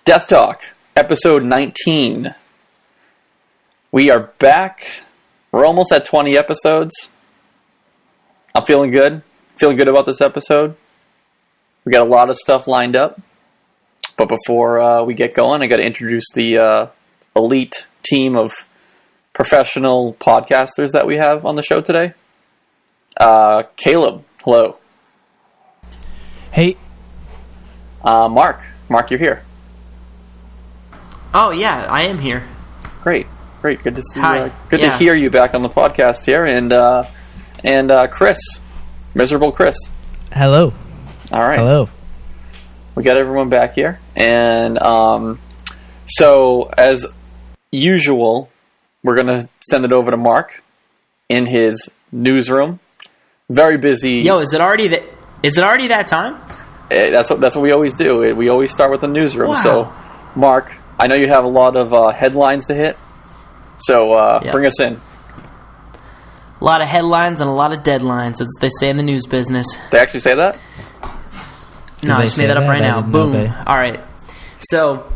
Death Talk, episode 19. We are back. We're almost at 20 episodes. I'm feeling good. Feeling good about this episode. We got a lot of stuff lined up. But before we get going, I got to introduce the elite team of professional podcasters that we have on the show today. Caleb, hello. Hey. Mark, you're here. Oh yeah, I am here. Great. Good to see. Hi. Good to hear you back on the podcast here, and Chris, miserable Chris. Hello. All right. Hello. We got everyone back here, and so as usual, we're gonna send it over to Mark in his newsroom. Very busy. Yo, is it already that time? That's what we always do. We always start with the newsroom. Wow. So, Mark, I know you have a lot of headlines to hit. So bring us in. A lot of headlines and a lot of deadlines, as they say in the news business. They actually say that? No, I just made that up right now. Boom. All right. So,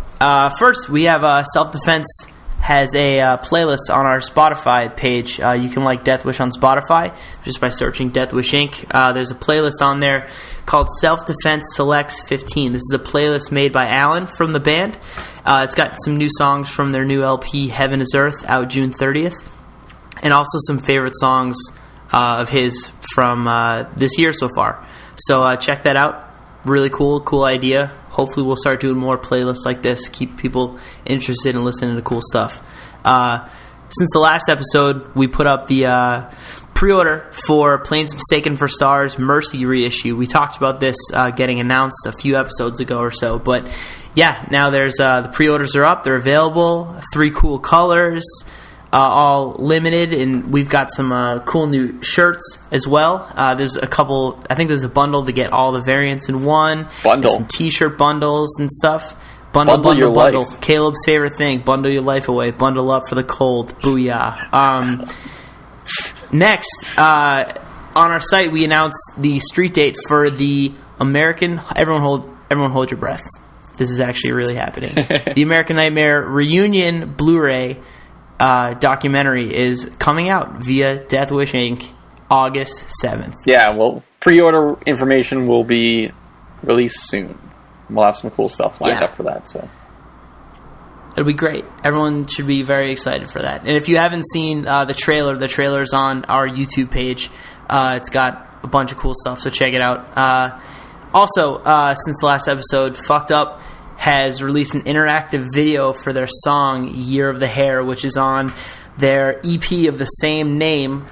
first, we have Self-Defense has a playlist on our Spotify page. You can like Deathwish on Spotify just by searching Deathwish Inc. There's a playlist on there called Self-Defense Selects 15. This is a playlist made by Alan from the band. It's got some new songs from their new LP, Heaven is Earth, out June 30th. And also some favorite songs of his from this year so far. So check that out. Really cool idea. Hopefully we'll start doing more playlists like this, keep people interested in listening to cool stuff. Since the last episode, we put up the pre-order for Planes Mistaken for Stars Mercy reissue. We talked about this getting announced a few episodes ago or so, but yeah, now there's the pre-orders are up. They're available. 3 cool colors, all limited, and we've got some cool new shirts as well. There's a couple. I think there's a bundle to get all the variants in one. Bundle. Some T-shirt bundles and stuff. Bundle your bundle. life. Caleb's favorite thing. Bundle your life away. Bundle up for the cold. Booyah. Next, on our site, we announced the street date for the American. Everyone hold your breath. This is actually really happening. The American Nightmare Reunion Blu-ray documentary is coming out via Deathwish Inc. August 7th. Yeah, well, pre-order information will be released soon. We'll have some cool stuff lined up for that. So it'll be great. Everyone should be very excited for that. And if you haven't seen the trailer's on our YouTube page. It's got a bunch of cool stuff, so check it out. Also, since the last episode, Fucked Up has released an interactive video for their song Year of the Hare, which is on their EP of the same name,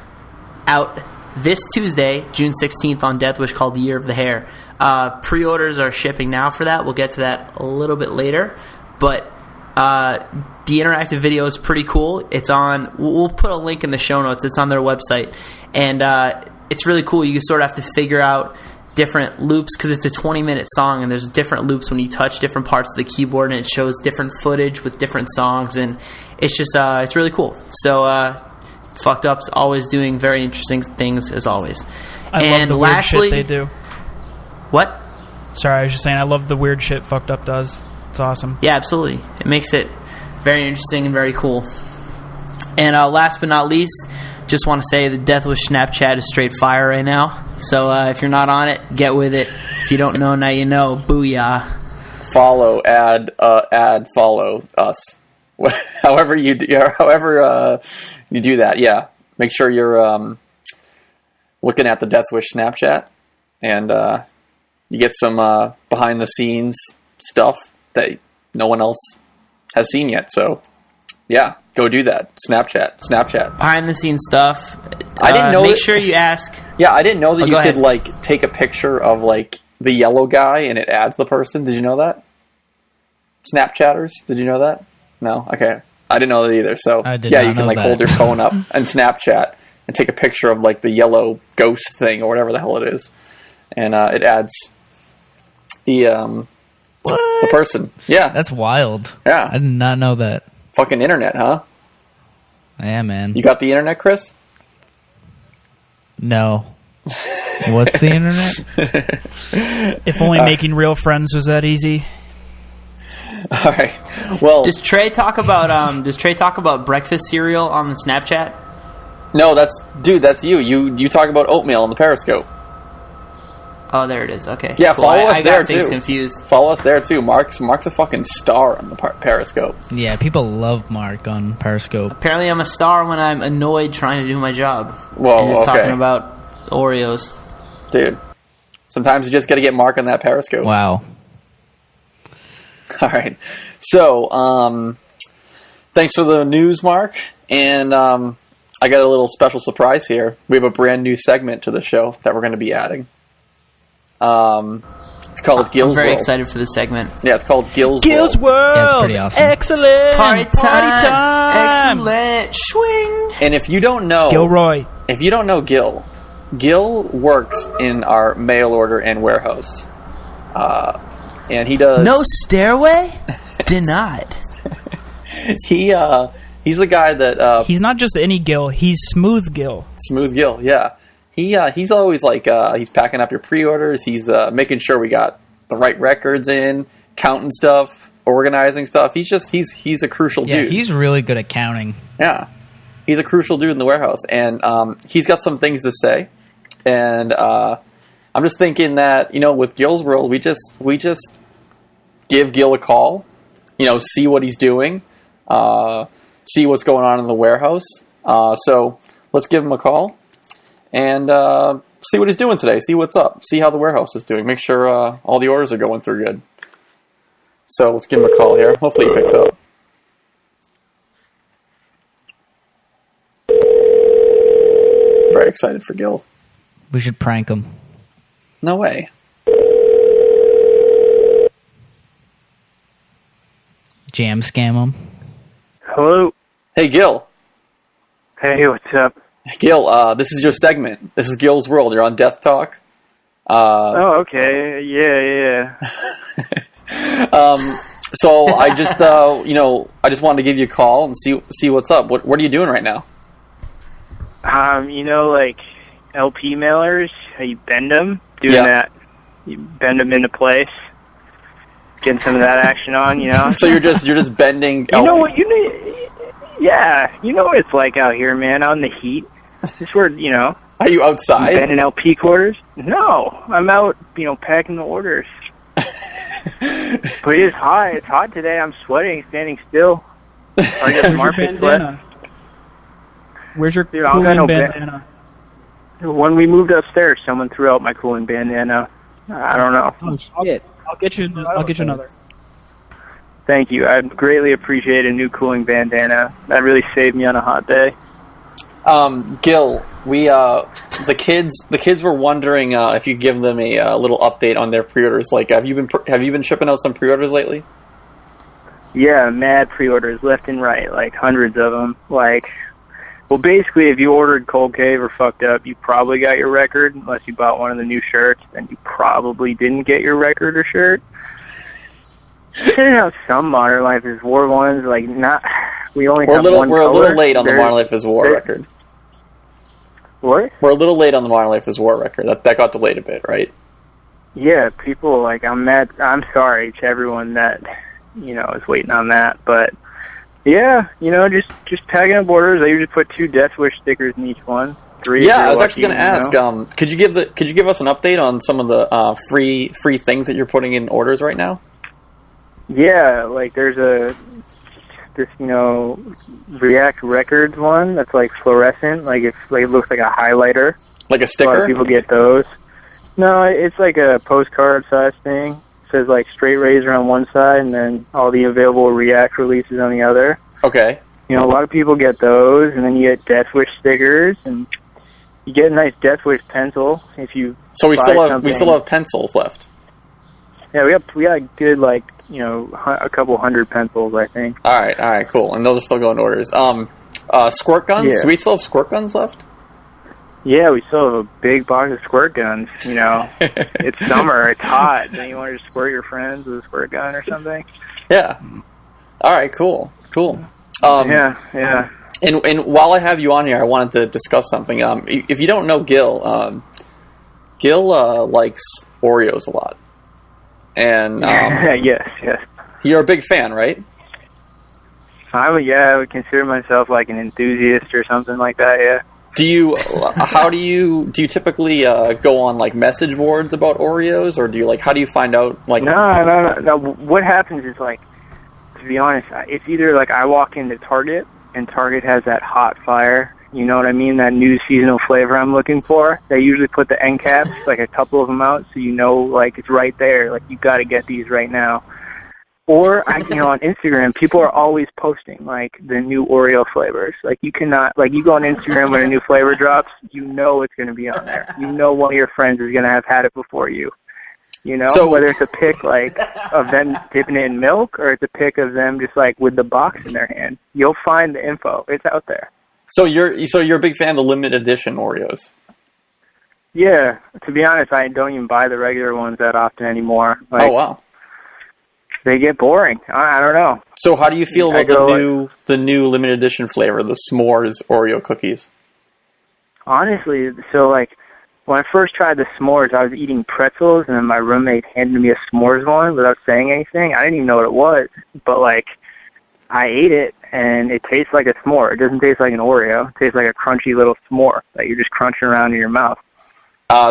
out this Tuesday, June 16th, on Deathwish, called Year of the Hare. Pre-orders are shipping now for that. We'll get to that a little bit later. But the interactive video is pretty cool. It's on... We'll put a link in the show notes. It's on their website. And it's really cool. You sort of have to figure out different loops, because it's a 20-minute song, and there's different loops when you touch different parts of the keyboard, and it shows different footage with different songs, and it's just it's really cool. So Fucked Up's always doing very interesting things, as always. I love the weird shit they do. What? Sorry, I was just saying I love the weird shit Fucked Up does. It's awesome. Yeah, absolutely. It makes it very interesting and very cool. And last but not least, just want to say the Deathwish Snapchat is straight fire right now. So if you're not on it, get with it. If you don't know, now you know. Booyah. follow, follow us. However you do that, yeah. Make sure you're looking at the Deathwish Snapchat, and you get some behind the scenes stuff that no one else has seen yet. So, yeah, go do that. Snapchat. Behind the scenes stuff. I didn't know. Make sure you ask. Yeah, I didn't know that you could ahead. take a picture of the yellow guy and it adds the person. Did you know that? Snapchatters, did you know that? No? Okay. I didn't know that either. So, yeah, you can hold your phone up and Snapchat and take a picture of the yellow ghost thing or whatever the hell it is. And it adds the person. Yeah. That's wild. Yeah. I did not know that. Fucking internet, huh? Yeah, man. You got the internet, Chris? No. What's the internet? If only making real friends was that easy. All right. Well, Does Trey talk about breakfast cereal on the Snapchat? no, that's you. You talk about oatmeal on the Periscope. Oh, there it is. Okay. Yeah, cool. follow us I there got things too. confused. Follow us there too. Mark's a fucking star on the Periscope. Yeah, people love Mark on Periscope. Apparently, I'm a star when I'm annoyed trying to do my job. Whoa, and just okay. talking about Oreos. Dude, sometimes you just got to get Mark on that Periscope. Wow. All right. So, thanks for the news, Mark. And I got a little special surprise here. We have a brand new segment to the show that we're going to be adding. It's called Gill's World. I'm very excited for this segment. Yeah, it's called Gill's Gill's World. World. Yeah, it's pretty awesome. Excellent. Party time. Excellent. Swing. And if you don't know... Gilroy. If you don't know Gill works in our mail order and warehouse. And he does... No stairway? Denied. He's the guy that... he's not just any Gill. He's Smooth Gill. Smooth Gill, yeah. He's always like... he's packing up your pre-orders. He's making sure we got the right records in, counting stuff, organizing stuff. He's a crucial dude. Yeah, he's really good at counting. Yeah. He's a crucial dude in the warehouse. And he's got some things to say. And I'm just thinking that, with Gill's World, we just give Gill a call, see what he's doing, see what's going on in the warehouse. So let's give him a call and see what he's doing today, see what's up, see how the warehouse is doing, make sure all the orders are going through good. So let's give him a call here. Hopefully he picks up. Very excited for Gill. We should prank him. No way. Jam scam him. Hello. Hey, Gill. Hey, what's up? Gill, this is your segment. This is Gill's World. You're on Death Talk. Oh, okay. Yeah. So I just, I just wanted to give you a call and see what's up. What are you doing right now? Like LP mailers, how you bend them, doing Yeah. that. You bend them into place, getting some of that action on, So you're just bending. You know what? Yeah, what it's like out here, man. Out in the heat. This where Are you outside? bending LP quarters. No, I'm out, packing the orders. But it's hot. It's hot today. I'm sweating, standing still. I got Where's your armpit sweat. bandana? Where's your Dude, I don't got cooling no bandana? When we moved upstairs, someone threw out my cooling bandana. I don't know. Oh, shit. I'll get you another. Thank you. I greatly appreciate a new cooling bandana. That really saved me on a hot day. Gill, we the kids were wondering if you could give them a little update on their pre-orders. Like, have you been shipping out some pre-orders lately? Yeah, mad pre-orders left and right, like hundreds of them. Well, basically, if you ordered Cold Cave or Fucked Up, you probably got your record, unless you bought one of the new shirts, then you probably didn't get your record or shirt. Sending out some Modern Life is War ones, we only have one We're a color. little late on the Modern Life is War record. What? We're a little late on the Modern Life is War record. That got delayed a bit, right? Yeah, people, I'm mad. I'm sorry to everyone that, is waiting on that, but... Yeah, just tagging up orders. I usually put 2 Deathwish stickers in each one. 3. Yeah, I was actually going to ask. Could you give us an update on some of the free things that you're putting in orders right now? Yeah, there's this React Records one that's fluorescent. It looks like a highlighter. Like a A lot sticker? of people get those. No, it's like a postcard size thing. Says Straight Razor on one side and then all the available React releases on the other. Okay. A lot of people get those, and then you get Deathwish stickers, and you get a nice Deathwish pencil if you. So we buy still something. have pencils left. Yeah, we got a good a couple hundred pencils, I think. All right, cool. And those are still going to orders. Squirt guns. Yeah. Do we still have squirt guns left? Yeah, we still have a big box of squirt guns. It's summer, it's hot. Then you want to squirt your friends with a squirt gun or something? Yeah. All right, cool. Yeah. And while I have you on here, I wanted to discuss something. If you don't know Gill, Gill likes Oreos a lot. And yes. You're a big fan, right? I would consider myself like an enthusiast or something like that. Yeah. Do you typically go on like message boards about Oreos, or do you how do you find out like? No. What happens is like, to be honest, it's either like I walk into Target and Target has that hot fire, you know what I mean, that new seasonal flavor I'm looking for. They usually put the end caps, like a couple of them out, so you know like it's right there, like you got to get these right now. Or, on Instagram, people are always posting, like, the new Oreo flavors. Like, you cannot, like, you go on Instagram when a new flavor drops, you know it's going to be on there. You know one of your friends is going to have had it before you. You know? So, whether it's a pic, like, of them dipping it in milk, or it's a pic of them just, like, with the box in their hand. You'll find the info. It's out there. So you're a big fan of the limited edition Oreos? Yeah. To be honest, I don't even buy the regular ones that often anymore. Like, oh, wow. They get boring. I don't know. So how do you feel about the new limited edition flavor, the s'mores Oreo cookies? Honestly, so like when I first tried the s'mores, I was eating pretzels, and then my roommate handed me a s'mores one without saying anything. I didn't even know what it was, but like I ate it, and it tastes like a s'more. It doesn't taste like an Oreo. It tastes like a crunchy little s'more that you're just crunching around in your mouth.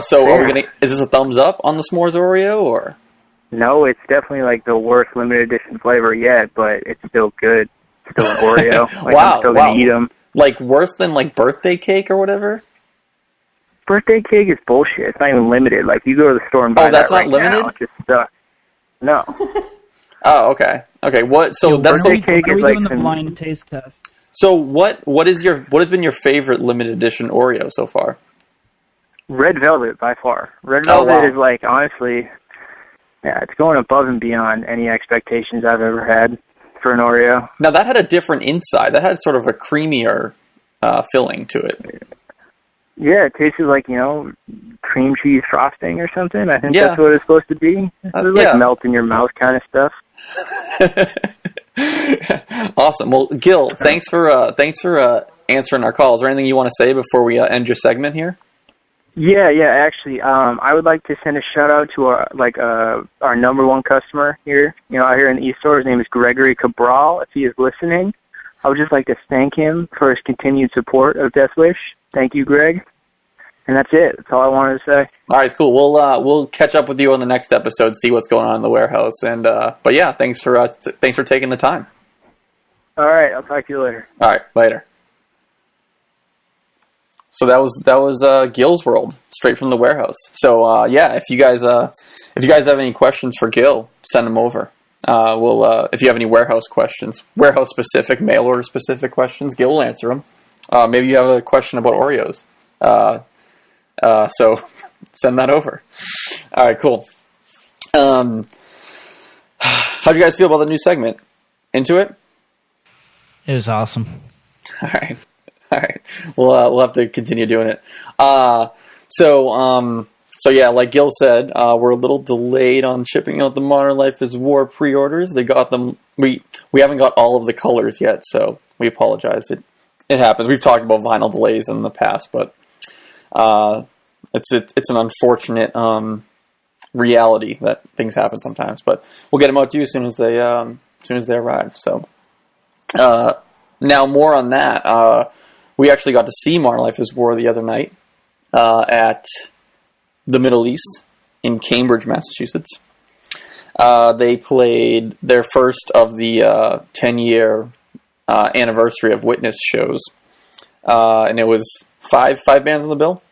So is this a thumbs up on the s'mores Oreo, or? No, it's definitely like the worst limited edition flavor yet, but it's still good. It's still an Oreo. Like, wow, I'm still gonna eat them. Like worse than like birthday cake or whatever? Birthday cake is bullshit. It's not even limited. Like, you go to the store and buy that's that right not limited? now. It's just stuck. No. Oh, okay. Okay, what? So that's birthday cake is like doing the blind taste test. So what has been your favorite limited edition Oreo so far? Red Velvet by far. Red Velvet is like, honestly, yeah, it's going above and beyond any expectations I've ever had for an Oreo. Now that had a different inside. That had sort of a creamier filling to it. Yeah, it tasted like, cream cheese frosting or something. I think that's what it's supposed to be. It was like melt in your mouth kind of stuff. Awesome. Well, Gill, thanks for answering our calls. Is there anything you want to say before we end your segment here? Yeah. Actually, I would like to send a shout out to our number one customer here. Out here in the East Store. His name is Gregory Cabral. If he is listening, I would just like to thank him for his continued support of Deathwish. Thank you, Greg. And that's it. That's all I wanted to say. All right, cool. We'll catch up with you on the next episode, see what's going on in the warehouse. And but yeah, thanks for taking the time. All right, I'll talk to you later. All right, later. So that was Gill's World, straight from the warehouse. So yeah, if you guys have any questions for Gill, send them over. If you have any warehouse questions, warehouse specific, mail order specific questions, Gill will answer them. Maybe you have a question about Oreos. So send that over. All right, cool. How'd you guys feel about the new segment? Into it? It was awesome. All right. We'll have to continue doing it. So yeah, like Gill said, we're a little delayed on shipping out the Modern Life is War pre-orders. They got them. We haven't got all of the colors yet, so we apologize. It happens. We've talked about vinyl delays in the past, but it's an unfortunate reality that things happen sometimes. But we'll get them out to you as soon as they arrive. So now more on that. We actually got to see Modern Life is War the other night at the Middle East in Cambridge, Massachusetts. They played their first of the 10-year anniversary of Witness shows, and it was five bands on the bill.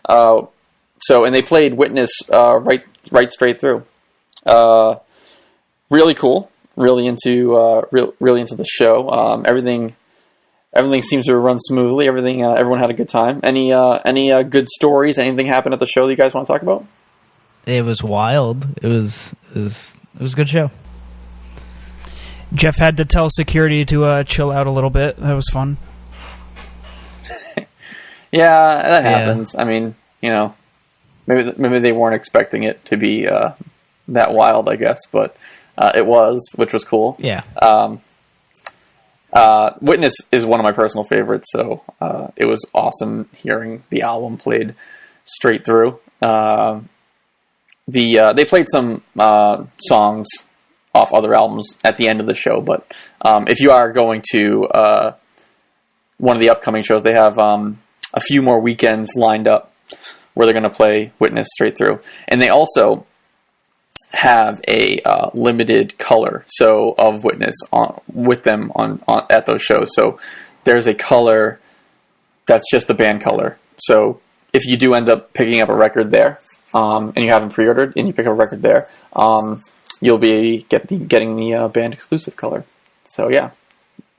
And they played Witness right straight through. Really cool. Really into the show. Everything seems to run smoothly. Everyone had a good time. Any good stories? Anything happened at the show that you guys want to talk about? It was wild. It was a good show. Jeff had to tell security to chill out a little bit. That was fun. Yeah, that happens. I mean, maybe they weren't expecting it to be that wild, I guess, but it was, which was cool. Yeah. Witness is one of my personal favorites, so it was awesome hearing the album played straight through. They played some songs off other albums at the end of the show. But if you are going to one of the upcoming shows, they have a few more weekends lined up where they're going to play Witness straight through. And they also have a limited color of Witness with them on at those shows. So there's a color that's just the band color. So if you do end up picking up a record there, and you haven't pre-ordered, and you pick up a record there, you'll be getting the band exclusive color. So yeah,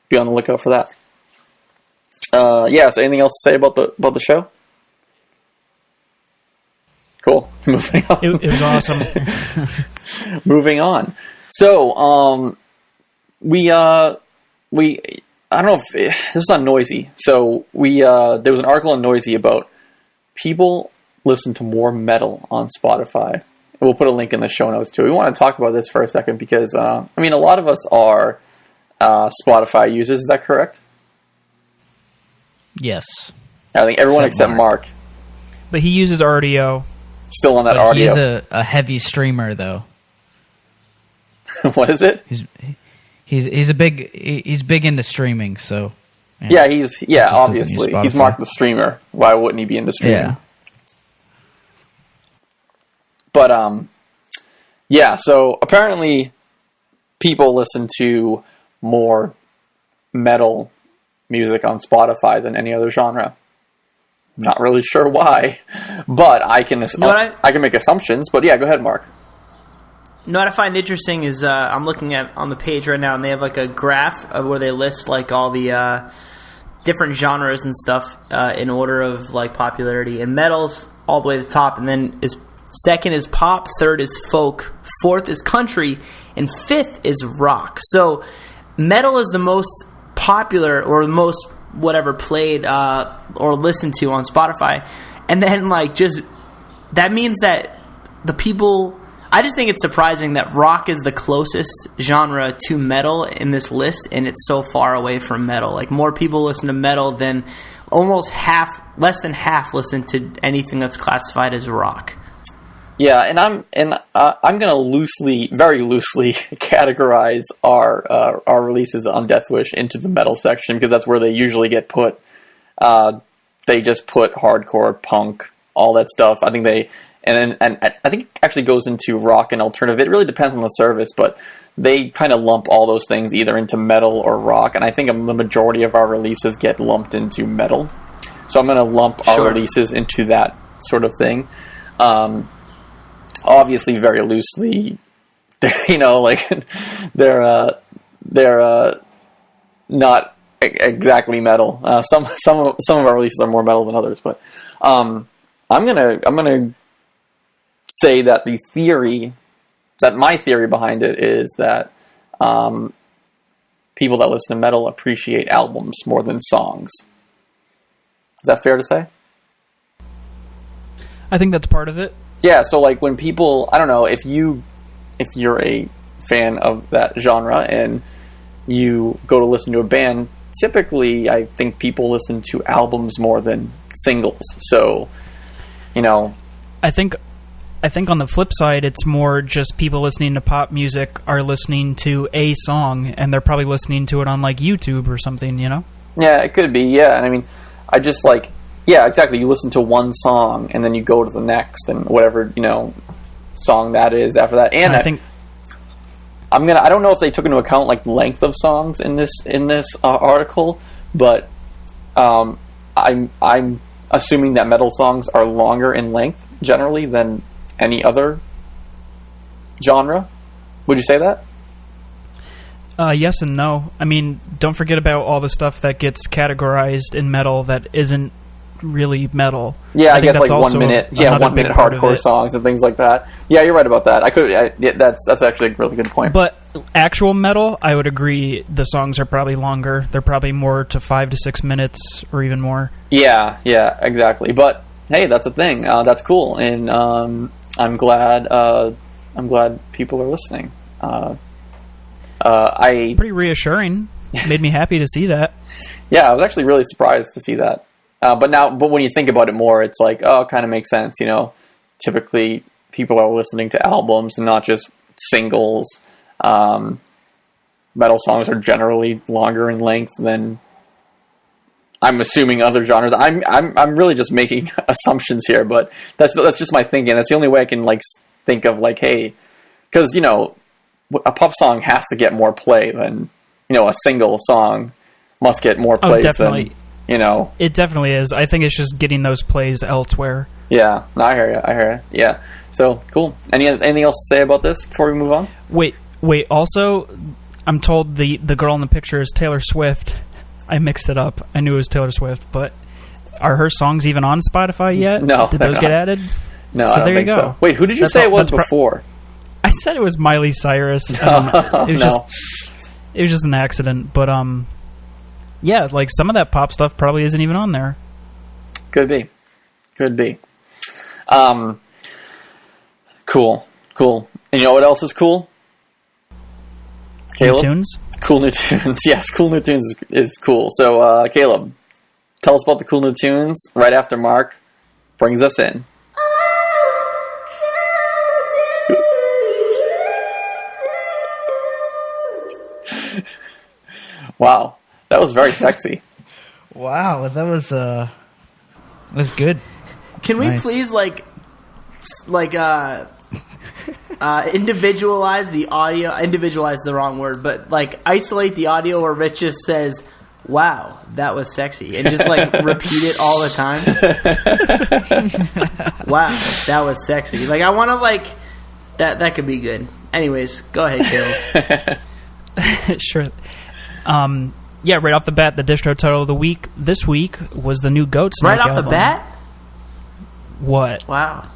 be on the lookout for that. So anything else to say about the show? Cool. Moving on. It was awesome. Moving on. So I don't know if this is on Noisy. So there was an article on Noisy about people listen to more metal on Spotify. We'll put a link in the show notes too. We want to talk about this for a second because a lot of us are Spotify users. Is that correct? Yes. I think everyone except Mark. But he uses RDO. Still on that but audio. He's a heavy streamer though. What is it? He's big into streaming, so obviously he's Mark the streamer. Why wouldn't he be into streaming? Yeah. But so apparently people listen to more metal music on Spotify than any other genre. Not really sure why, but I can make assumptions. But yeah, go ahead, Mark. What I find interesting is I'm looking at on the page right now, and they have like a graph of where they list like all the different genres and stuff in order of like popularity. And metal's all the way to the top, and then second is pop, third is folk, fourth is country, and fifth is rock. So metal is the most popular or the most whatever played or listened to on Spotify. And then like just that means that the people, I just think it's surprising that rock is the closest genre to metal in this list, and it's so far away from metal. Like more people listen to metal than almost less than half listen to anything that's classified as rock. Yeah, and I'm going to very loosely categorize our releases on Deathwish into the metal section because that's where they usually get put. They just put hardcore, punk, all that stuff. I think and I think it actually goes into rock and alternative. It really depends on the service, but they kind of lump all those things either into metal or rock. And I think the majority of our releases get lumped into metal. So I'm going to lump our releases into that sort of thing. Obviously, very loosely, they're not exactly metal. Some of our releases are more metal than others, but I'm gonna say that my theory behind it is that people that listen to metal appreciate albums more than songs. Is that fair to say? I think that's part of it. Yeah, so like when people, I don't know, if you're a fan of that genre and you go to listen to a band, typically I think people listen to albums more than singles. So, I think on the flip side, it's more just people listening to pop music are listening to a song, and they're probably listening to it on like YouTube or something, Yeah, it could be, yeah. And I just like, yeah, exactly. You listen to one song and then you go to the next and whatever, song that is after that. And I think I don't know if they took into account like length of songs in this article, but I'm assuming that metal songs are longer in length generally than any other genre. Would you say that? Yes and no. Don't forget about all the stuff that gets categorized in metal that isn't really metal. Yeah, I guess like 1 minute. Yeah, 1 minute hardcore songs and things like that. Yeah, you're right about that. That's actually a really good point. But actual metal, I would agree. The songs are probably longer. They're probably more to 5 to 6 minutes or even more. Yeah, exactly. But hey, that's a thing. That's cool, and I'm glad people are listening. Pretty reassuring. Made me happy to see that. Yeah, I was actually really surprised to see that. But when you think about it more, it's like, oh, it kind of makes sense. Typically people are listening to albums and not just singles. Metal songs are generally longer in length than, I'm assuming, other genres. I'm really just making assumptions here, but that's just my thinking. That's the only way I can like think of like, hey, because a pop song has to get more play than a single song must get more plays than It definitely is. I think it's just getting those plays elsewhere. Yeah, no, I hear you. Yeah, so cool. Anything else to say about this before we move on? Wait. Also, I'm told the girl in the picture is Taylor Swift. I mixed it up. I knew it was Taylor Swift, but are her songs even on Spotify yet? No. Did those get added? No, I don't think so. Wait, who did you say it was before? I said it was Miley Cyrus. It was just an accident, but yeah, like some of that pop stuff probably isn't even on there. Could be. Cool. And you know what else is cool? Caleb? New tunes? Cool new tunes. Yes, cool new tunes is cool. So, Caleb, tell us about the cool new tunes right after Mark brings us in. Wow, that was very sexy. Wow, that was good. Can we please individualize the audio? Individualize the wrong word, but like isolate the audio where Rich just says, "Wow, that was sexy," and just like repeat it all the time. Wow, that was sexy. Like I want to like that. That could be good. Anyways, go ahead, Gill. Sure. Yeah, right off the bat, the distro title of the week this week was the new GOATSNAKE Right off album. the bat? What? Wow.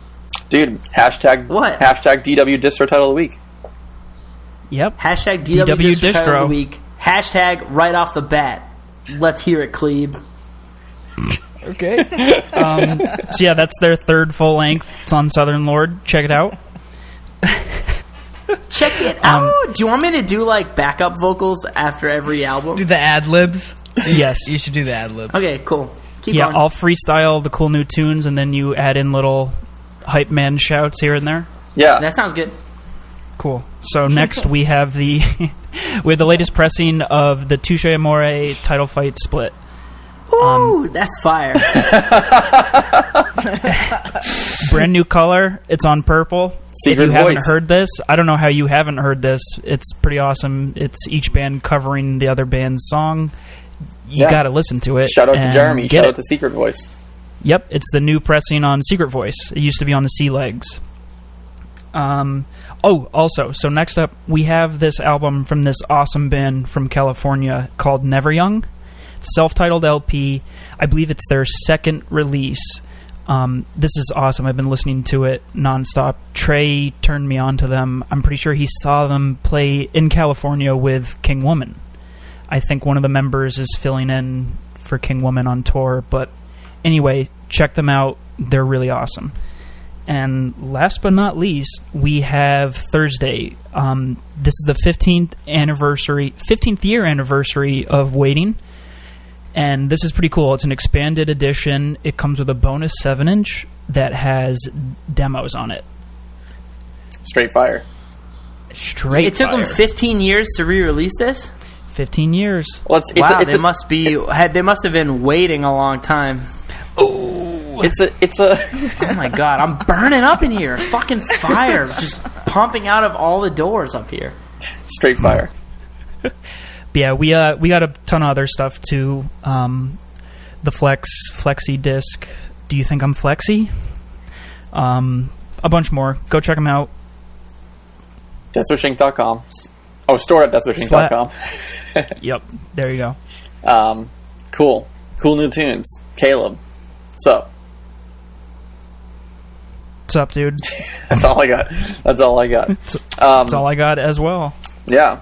Dude, hashtag DW distro title of the week. Yep. Hashtag DW distro title of the week. Hashtag right off the bat. Let's hear it, Cleve. Okay. So yeah, that's their third full length. It's on Southern Lord. Check it out. Check it out. Do you want me to do like backup vocals after every album? Do the ad-libs? Yes. You should do the ad-libs. Okay, cool. Keep yeah, going. I'll freestyle the cool new tunes, and then you add in little hype man shouts here and there. Yeah. That sounds good. Cool. So next we have the latest pressing of the Touche Amore title fight split. Ooh, that's fire. Brand new color. It's on purple. Secret if you voice. haven't heard this, I don't know how you haven't heard this. It's pretty awesome. It's each band covering the other band's song. You got to listen to it. Shout out to Jeremy. Shout out to Secret Voice. Yep, it's the new pressing on Secret Voice. It used to be on the Sea Legs. Also, so next up, we have this album from this awesome band from California called Never Young. Self-titled LP. I believe it's their second release. This is awesome. I've been listening to it nonstop. Trey turned me on to them. I'm pretty sure he saw them play in California with King Woman. I think one of the members is filling in for King Woman on tour. But anyway, check them out. They're really awesome. And last but not least, we have Thursday. This is the 15th year anniversary of Waiting. And this is pretty cool. It's an expanded edition. It comes with a bonus 7-inch that has demos on it. Straight fire. It took them 15 years to re-release this? 15 years. Well, they must have been waiting a long time. Oh, it's a. Oh my god, I'm burning up in here. Fucking fire, just pumping out of all the doors up here. Straight fire. Yeah, we got a ton of other stuff too. The Flexi disc. Do you think I'm Flexi? A bunch more. Go check them out. Deathwishinc.com. Oh, store at deathwishinc.com. Yep, there you go. Cool new tunes. Caleb, what's up? What's up, dude? That's all I got. That's all I got as well. Yeah.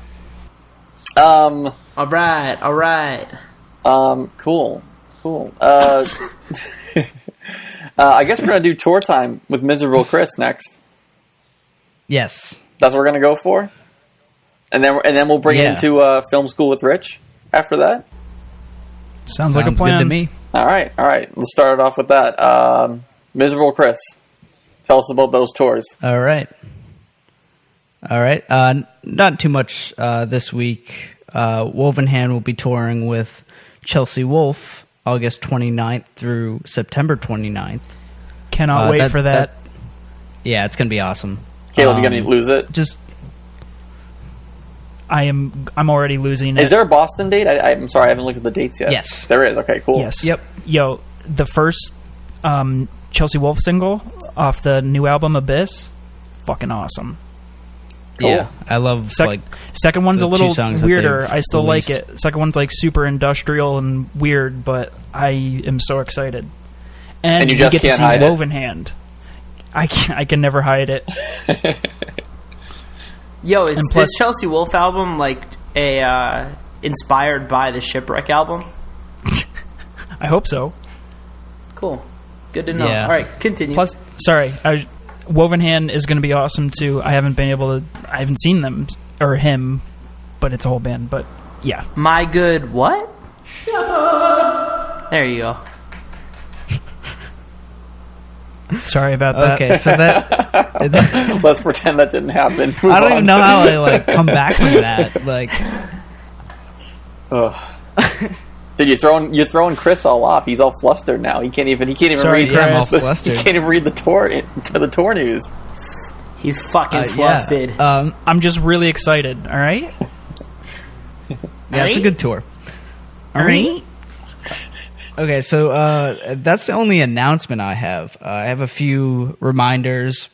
All right. Cool. I guess we're gonna do tour time with Miserable Chris next. Yes, that's what we're gonna go for, and then we'll bring it into film school with Rich after that. Sounds like a plan good to me. All right. Let's start it off with that. Miserable Chris, tell us about those tours. All right. All right. Not too much this week. Woven Hand will be touring with Chelsea Wolfe August 29th through September 29th. Cannot wait for that. Yeah, it's going to be awesome. Caleb, you going to lose it? I'm already losing it. Is there a Boston date? I'm sorry, I haven't looked at the dates yet. Yes. There is. Okay, cool. Yes. Yep. Yo, the first Chelsea Wolfe single off the new album Abyss, fucking awesome. Cool. Yeah, I love second one's a little weirder. I still released. like it. Second one's like super industrial and weird, but I am so excited. And you we just get to can't see hide it? Woven Hand. I can never hide it. Yo, is plus- this Chelsea Wolfe album like a inspired by the Shipwreck album? I hope so. Cool. Good to know. Yeah. All right, continue. Plus, sorry, Woven Hand is going to be awesome too. I haven't seen them or him, but it's a whole band. But yeah, My Good what? There you go. sorry about that. Okay, so that Let's pretend that didn't happen. Move I don't on. even know how I come back from that. Dude, you're throwing Chris all off. He's all flustered now. He can't even Sorry, read. yeah, I'm all flustered. He can't even read the tour news. He's fucking flustered. Yeah. I'm just really excited. All right. Yeah, it's a good tour. All right. Okay, so that's the only announcement I have. I have a few reminders.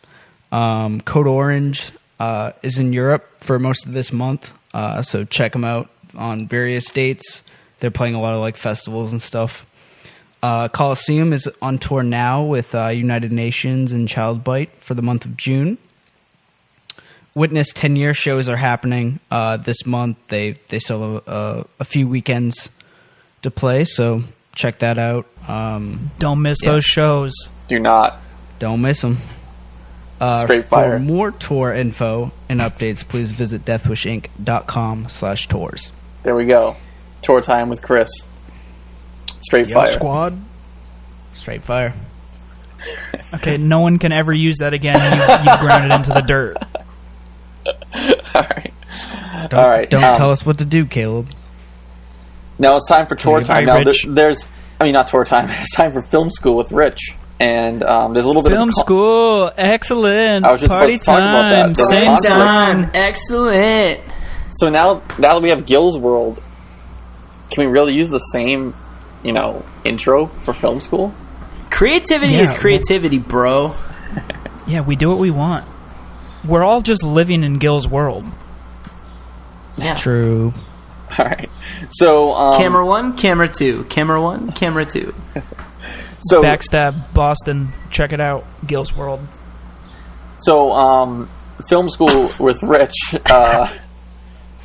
Code Orange is in Europe for most of this month, so check them out on various dates. They're playing a lot of festivals and stuff. Coliseum is on tour now with United Nations and Child Bite for the month of June. Witness 10-year shows are happening this month. They still have a few weekends to play, so check that out. Don't miss those shows. Do not. Don't miss them. Straight fire. For more tour info and updates, please visit deathwishinc.com/tours. There we go. Tour time with Chris. Straight Yo, fire. squad. Straight fire. Okay, no one can ever use that again. You've ground it into the dirt. All right. Don't tell us what to do, Caleb. Now it's time for tour time. Now Rich. not tour time. It's time for film school with Rich. And there's a little bit Film of school, excellent. I was just about Party to talk about that. time, There's a same conflict. time. Excellent. So now that we have Gill's World, can we really use the same, intro for film school? Creativity is creativity, bro. Yeah, we do what we want. We're all just living in Gill's world. Yeah. True. All right. So Camera 1, camera 2. Camera 1, camera 2. So Backstab, Boston. Check it out. Gill's world. So film school with Rich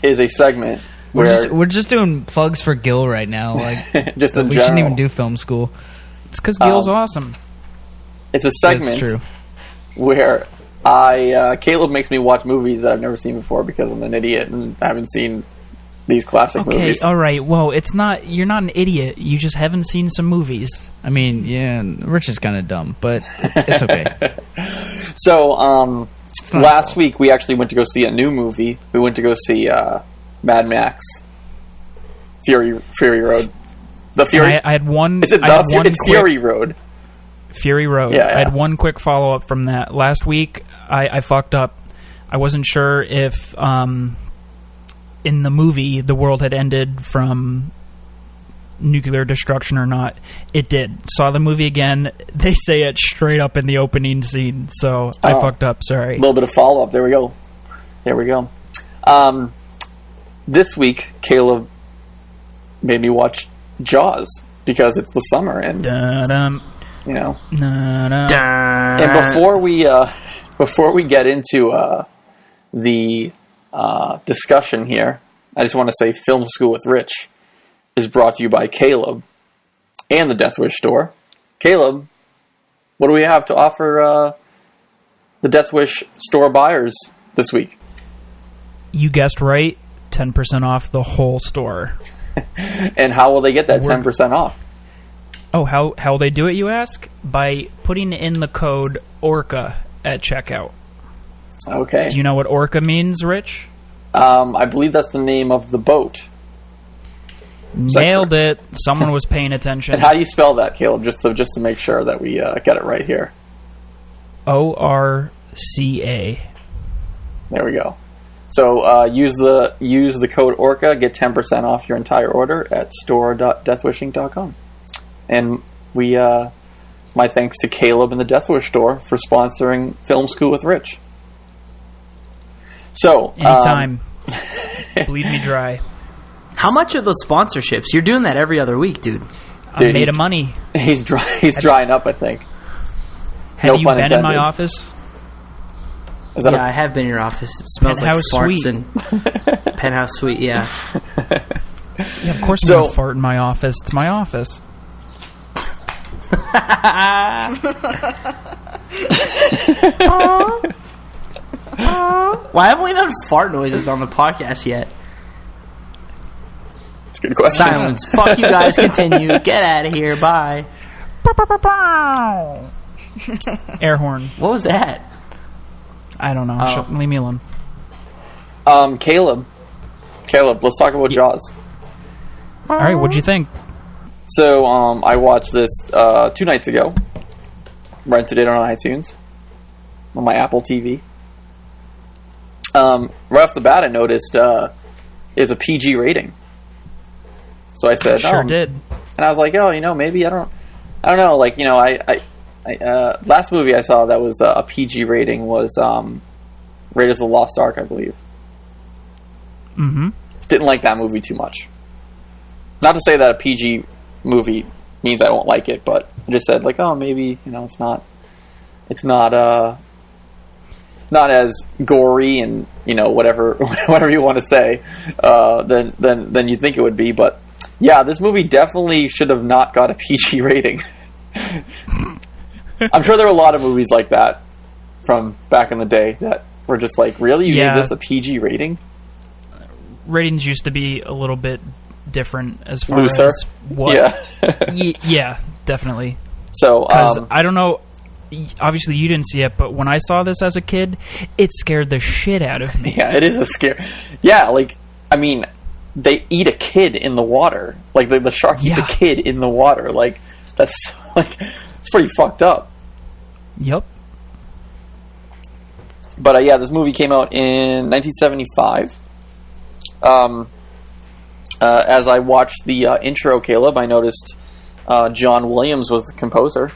is a segment We're just doing plugs for Gill right now. just in we general. shouldn't even do film school. It's because Gill's awesome. It's a segment That's true. where Caleb makes me watch movies that I've never seen before because I'm an idiot and I haven't seen these classic Okay, movies. all right. Whoa, you're not an idiot. You just haven't seen some movies. I mean, yeah, Rich is kind of dumb, but it's okay. So It's not last his fault. week we actually went to go see a new movie. We went to go see Mad Max Fury Road. The Fury. I had one. Is it I the had Fury? one It's quick- Fury Road. Fury Road. Yeah, yeah. I had one quick follow up from that. Last week, I fucked up. I wasn't sure if in the movie the world had ended from nuclear destruction or not. It did. Saw the movie again. They say it straight up in the opening scene. So I fucked up. Sorry. A little bit of follow up. There we go. This week, Caleb made me watch Jaws because it's the summer and Dun-dum, Dun. And before we get into the discussion here, I just want to say Film School with Rich is brought to you by Caleb and the Deathwish store. Caleb, what do we have to offer the Deathwish store buyers this week? You guessed right. 10% off the whole store. And how will they get that 10% off? Oh, how will they do it, you ask? By putting in the code ORCA at checkout. Okay. Do you know what orca means, Rich? I believe that's the name of the boat. Nailed it. Someone was paying attention. And how do you spell that, Caleb? Just to make sure that we get it right here. ORCA. There we go. So use the code ORCA, get 10% off your entire order at store.deathwishinc.com. And my thanks to Caleb and the Deathwish store for sponsoring Film School with Rich. So anytime. Bleed me dry. How much are those sponsorships? You're doing that every other week, dude. I'm made of money. He's drying up, I think. Have you been in my office? Yeah, I have been in your office. It smells Penthouse like farts Suite. and Penthouse Suite, yeah. Yeah, of course I'm going to fart in my office. It's my office. Why haven't we done fart noises on the podcast yet? That's a good question. Silence. Fuck you guys. Continue. Get out of here. Bye. Air horn. What was that? I don't know. Leave me alone. Caleb, let's talk about Jaws. All right, what'd you think? So, I watched this 2 nights ago. Rented it on iTunes. On my Apple TV. Right off the bat, I noticed it's a PG rating. So I said, Sure did. And I was like, maybe I don't know. Like, I last movie I saw that was a PG rating was Raiders of the Lost Ark, I believe. Mm-hmm. Didn't like that movie too much. Not to say that a PG movie means I won't like it, but I just said, like, maybe, it's not as gory and, whatever you want to say, than you think it would be. But yeah, this movie definitely should have not got a PG rating. I'm sure there were a lot of movies like that from back in the day that were just like, really? You gave this a PG rating? Ratings used to be a little bit different as far Looser? As what. Yeah. Yeah, definitely. So, because I don't know. Obviously, you didn't see it, but when I saw this as a kid, it scared the shit out of me. Yeah, it is a scare. Yeah, they eat a kid in the water. Like, the shark eats a kid in the water. Like, that's, it's pretty fucked up. Yep. But, this movie came out in 1975. As I watched the intro, Caleb, I noticed John Williams was the composer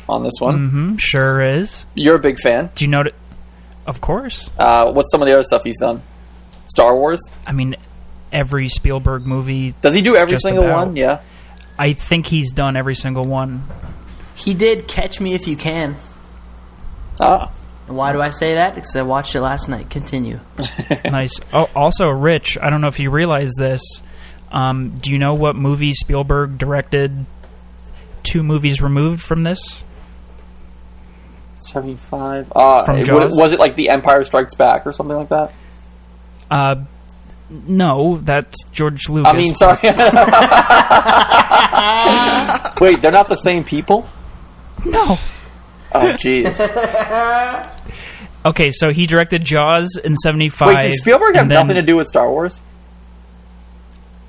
on this one. Mm-hmm, sure is. You're a big fan. Do you know it? Of course. What's some of the other stuff he's done? Star Wars? I mean, every Spielberg movie. Does he do every single one? Yeah. I think he's done every single one. He did Catch Me If You Can. Ah. And why do I say that? Because I watched it last night. Continue. Nice. Oh, also, Rich, I don't know if you realize this. Do you know what movie Spielberg directed 2 movies removed from this? 75. From Jaws? Was it like The Empire Strikes Back or something like that? No, that's George Lucas. I mean, sorry. Wait, they're not the same people? No. Oh, jeez. Okay, so he directed Jaws in 75. Wait, did Spielberg have nothing to do with Star Wars?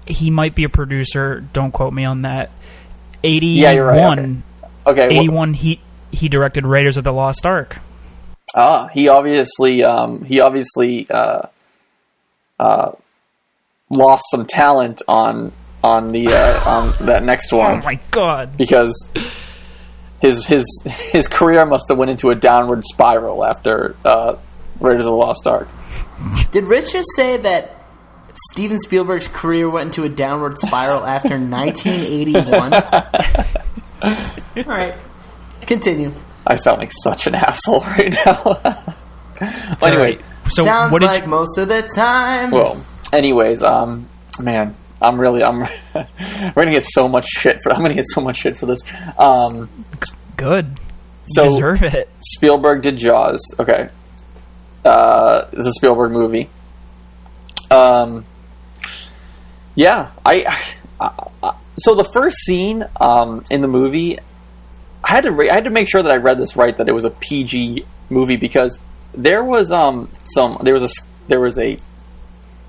He might be a producer. Don't quote me on that. 81. Yeah, you're right. Okay. 81. He directed Raiders of the Lost Ark. He obviously lost some talent on that next one. Oh my god! Because his career must have went into a downward spiral after Raiders of the Lost Ark. Did Rich just say that Steven Spielberg's career went into a downward spiral after 1981? All right, continue. I sound like such an asshole right now. Well, anyways, so sounds what did like most of the time. Well, anyways, man, we're gonna get so much shit for. I'm gonna get so much shit for this. Good. So you deserve it. Spielberg did Jaws. Okay, it's a Spielberg movie. Yeah, so the first scene in the movie, I had to make sure that I read this right, that it was a PG movie, because there was a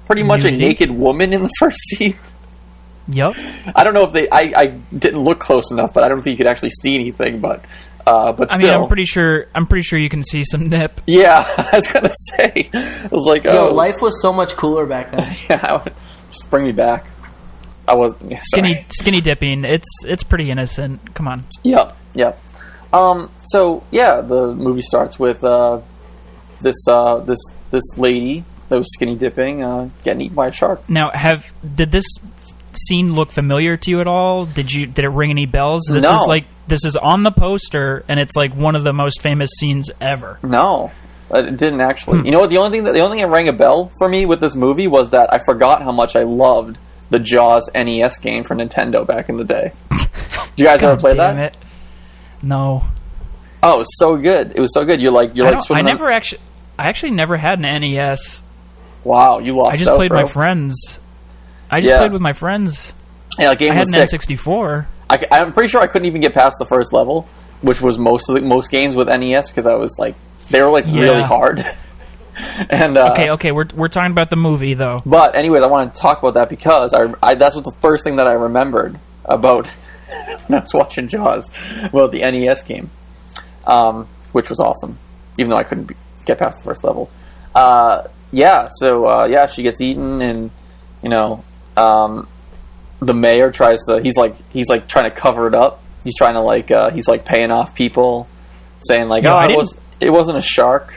pretty much Nudity? a naked woman in the first scene. Yep. I don't know if I didn't look close enough, but I don't think you could actually see anything. But still, I mean, I'm pretty sure you can see some nip. Yeah, I was gonna say. I was like, Yo, life was so much cooler back then. yeah, just bring me back. I was Skinny dipping. It's pretty innocent. Come on. Yep. So yeah, the movie starts with this lady that was skinny dipping getting eaten by a shark. Now, did this scene look familiar to you at all? Did it ring any bells? No. This is on the poster, and it's like one of the most famous scenes ever. No, it didn't actually. You know what? The only thing that rang a bell for me with this movie was that I forgot how much I loved the Jaws NES game for Nintendo back in the day. Did you guys ever play that? It. No. Oh, it was so good. It was so good. You're like swimming. I actually never had an NES. Wow, you lost. I just out, played bro. my friends. I just played with my friends. Yeah, the game I had was an sick. N64. I'm pretty sure I couldn't even get past the first level, which was most games with NES because I was like they were like really hard. And okay, we're talking about the movie though. But anyways, I want to talk about that because that's what the first thing that I remembered about when I was watching Jaws, well, the NES game, which was awesome, even though I couldn't get past the first level. So she gets eaten, and the mayor tries to. He's like trying to cover it up. He's trying to he's paying off people, saying it wasn't a shark.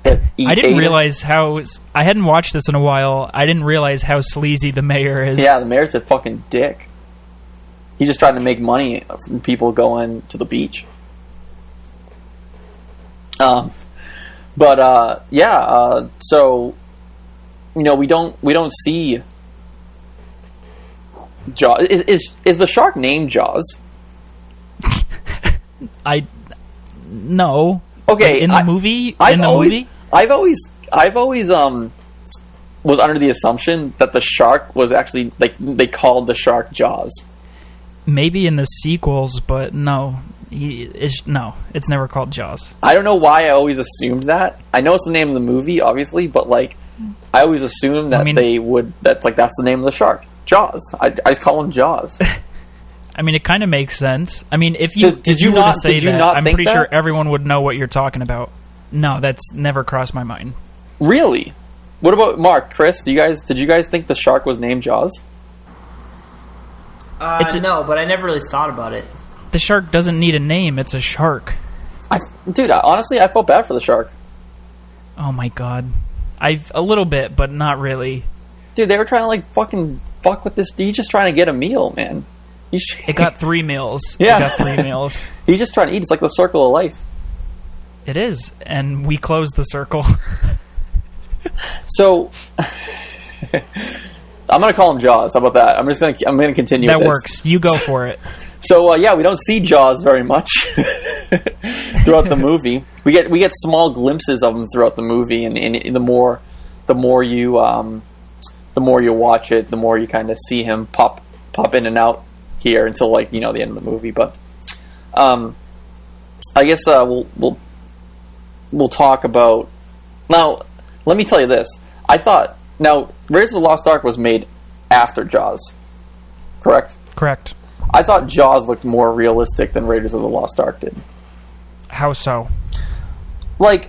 I didn't realize how. I hadn't watched this in a while. I didn't realize how sleazy the mayor is. Yeah, the mayor's a fucking dick. He's just trying to make money from people going to the beach. So we don't see Jaws. Is the shark named Jaws? No. Okay, in the movie. I've always was under the assumption that the shark was actually they called the shark Jaws. Maybe in the sequels, but no. It's never called Jaws. I don't know why I always assumed that. I know it's the name of the movie, obviously, but I always assumed that that's the name of the shark, Jaws. I just call him Jaws. I mean, it kind of makes sense. I mean, if you did you were not to say that, not I'm think pretty that? sure everyone would know what you're talking about. No, that's never crossed my mind. Really? What about Mark, Chris? Did you guys think the shark was named Jaws? No, but I never really thought about it. The shark doesn't need a name. It's a shark. Honestly, I felt bad for the shark. Oh my god. A little bit, but not really. Dude, they were trying to fucking fuck with this. He's just trying to get a meal, man. It got 3 meals. Yeah. It got 3 meals. He's just trying to eat. It's like the circle of life. It is, and we closed the circle. So, I'm gonna call him Jaws. How about that? I'm gonna continue. That with this. works. You go for it. So we don't see Jaws very much throughout the movie. We get small glimpses of him throughout the movie, and the more you watch it, the more you kind of see him pop in and out here until the end of the movie. But I guess we'll talk about now. Let me tell you this. I thought Raiders of the Lost Ark was made after Jaws, correct? Correct. I thought Jaws looked more realistic than Raiders of the Lost Ark did. How so? Well,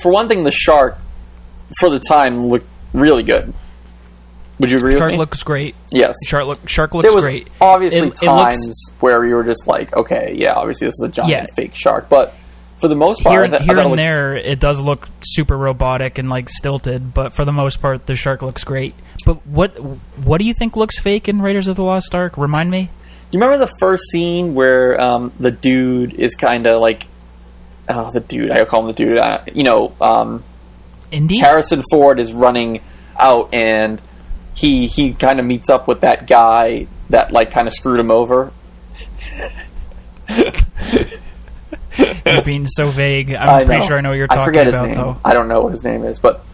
for one thing, the shark, for the time, looked really good. Would you agree with me? Shark looks great. Yes. Shark looks there was great. Obviously times where you were just okay, yeah, obviously this is a giant fake shark. But for the most part... There, it does look super robotic and stilted, but for the most part, the shark looks great. But what do you think looks fake in Raiders of the Lost Ark? Remind me. You remember the first scene where the dude is kind of the dude, I call him the dude, Indy? Harrison Ford is running out and he kind of meets up with that guy that kind of screwed him over. You're being so vague. I'm pretty sure I know what you're talking about. I forget his name. Though. I don't know what his name is, but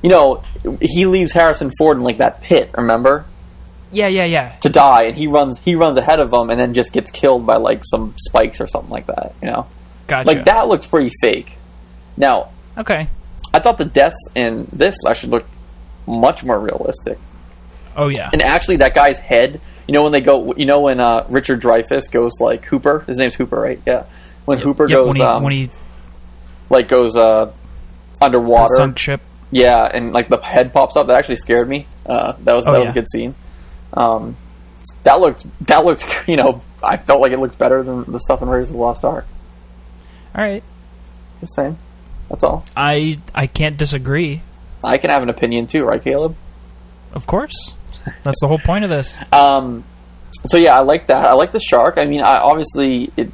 he leaves Harrison Ford in that pit, remember? Yeah. To die, and he runs ahead of him and then just gets killed by some spikes or something like that, Gotcha. Like, that looks pretty fake. Now, okay. I thought the deaths in this actually looked much more realistic. Oh, yeah. And actually, that guy's head, when they go, when Richard Dreyfuss goes, like, Hooper, his name's Hooper, right? Yeah. When Hooper goes, when he goes underwater. The sunk ship. Yeah, and, like, the head pops up. That actually scared me. That was a good scene. That looked, I felt like it looked better than the stuff in Raiders of the Lost Ark. All right. Just saying. That's all. I can't disagree. I can have an opinion too, right, Caleb? Of course. That's the whole point of this. So yeah, I like that. I like the shark. I mean, obviously it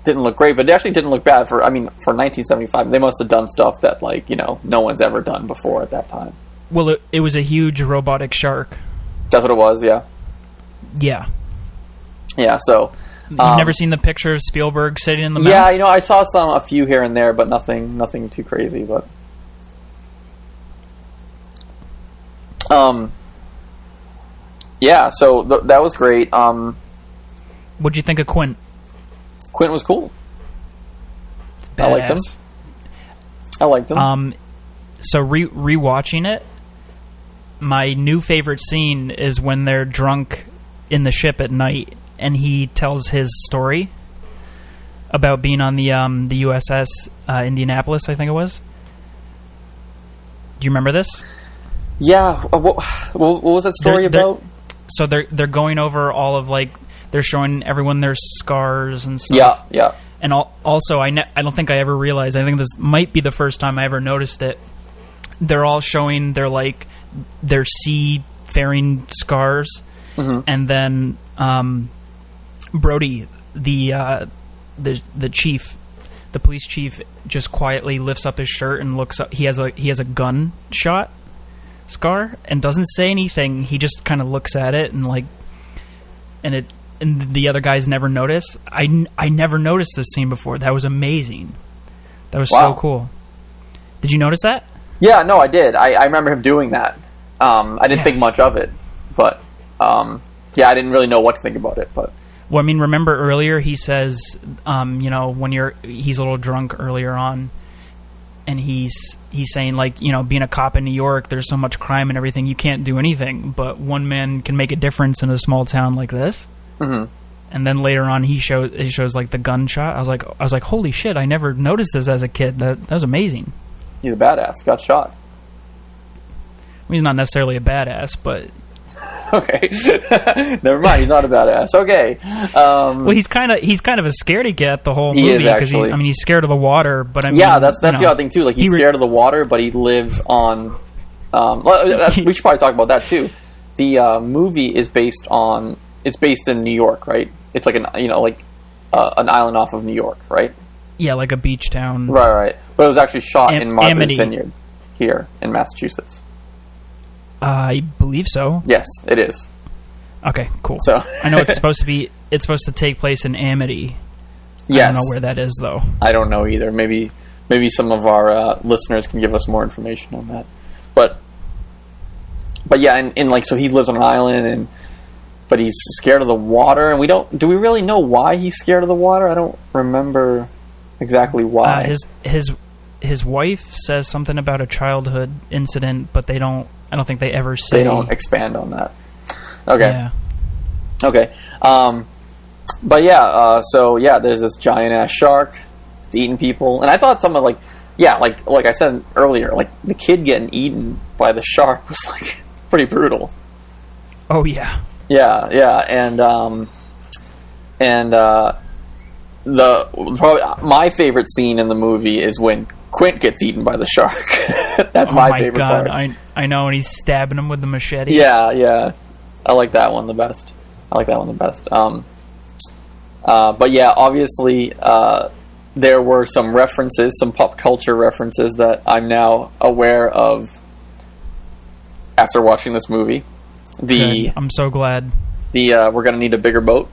didn't look great, but it actually didn't look bad for 1975. They must have done stuff that, like, no one's ever done before at that time. Well, it was a huge robotic shark. That's what it was, yeah. Yeah. Yeah, so... You've never seen the picture of Spielberg sitting in the mouth? Yeah, I saw a few here and there, but nothing too crazy, but... Yeah, so that was great. What'd you think of Quint? Quint was cool. I liked him. So rewatching it, my new favorite scene is when they're drunk in the ship at night, and he tells his story about being on the USS Indianapolis, I think it was. Do you remember this? Yeah. What was that story about? So they're going over all of, like, they're showing everyone their scars and stuff. Yeah. And also, I don't think I ever realized. I think this might be the first time I ever noticed it. They're all showing their seafaring scars, and then Brody, the chief, the police chief, just quietly lifts up his shirt and looks up. He has a gunshot scar and doesn't say anything. He just kind of looks at it and the other guys never notice. I never noticed this scene before. That was amazing. That was so cool. Did you notice that? Yeah, no, I did. I remember him doing that. I didn't think much of it, but I didn't really know what to think about it. But well, I mean, remember earlier he says, when he's a little drunk earlier on, and he's saying, like, being a cop in New York, there's so much crime and everything, you can't do anything, but one man can make a difference in a small town like this. Mm-hmm. And then later on, he shows like the gunshot. I was like, holy shit! I never noticed this as a kid. That was amazing. He's a badass. Got shot. Well, he's not necessarily a badass, but okay. Never mind. He's not a badass. Okay. Well, he's kind of a scaredy cat the whole movie because he's scared of the water. But that's the other thing too. Like, he's scared of the water, but he lives on. We should probably talk about that too. The movie is based in New York, right? It's like an island off of New York, right? Yeah, like a beach town. Right. But it was actually shot in Martha's Vineyard here in Massachusetts. I believe so. Yes, it is. Okay, cool. So I know it's supposed to take place in Amity. Yes. I don't know where that is, though. I don't know either. Maybe some of our listeners can give us more information on that. But yeah, and so he lives on an island, but he's scared of the water, and do we really know why he's scared of the water? I don't remember exactly why. His wife says something about a childhood incident, but I don't think they ever say. They don't expand on that. Okay. Yeah. Okay. But yeah, there's this giant ass shark. It's eating people, and I thought someone like I said earlier, like, the kid getting eaten by the shark was, like, pretty brutal. Oh yeah. Yeah, and probably my favorite scene in the movie is when Quint gets eaten by the shark. That's my favorite part. I know, and he's stabbing him with the machete. Yeah. I like that one the best. But yeah, obviously, there were some references, some pop culture references that I'm now aware of after watching this movie. I'm so glad. We're gonna need a bigger boat.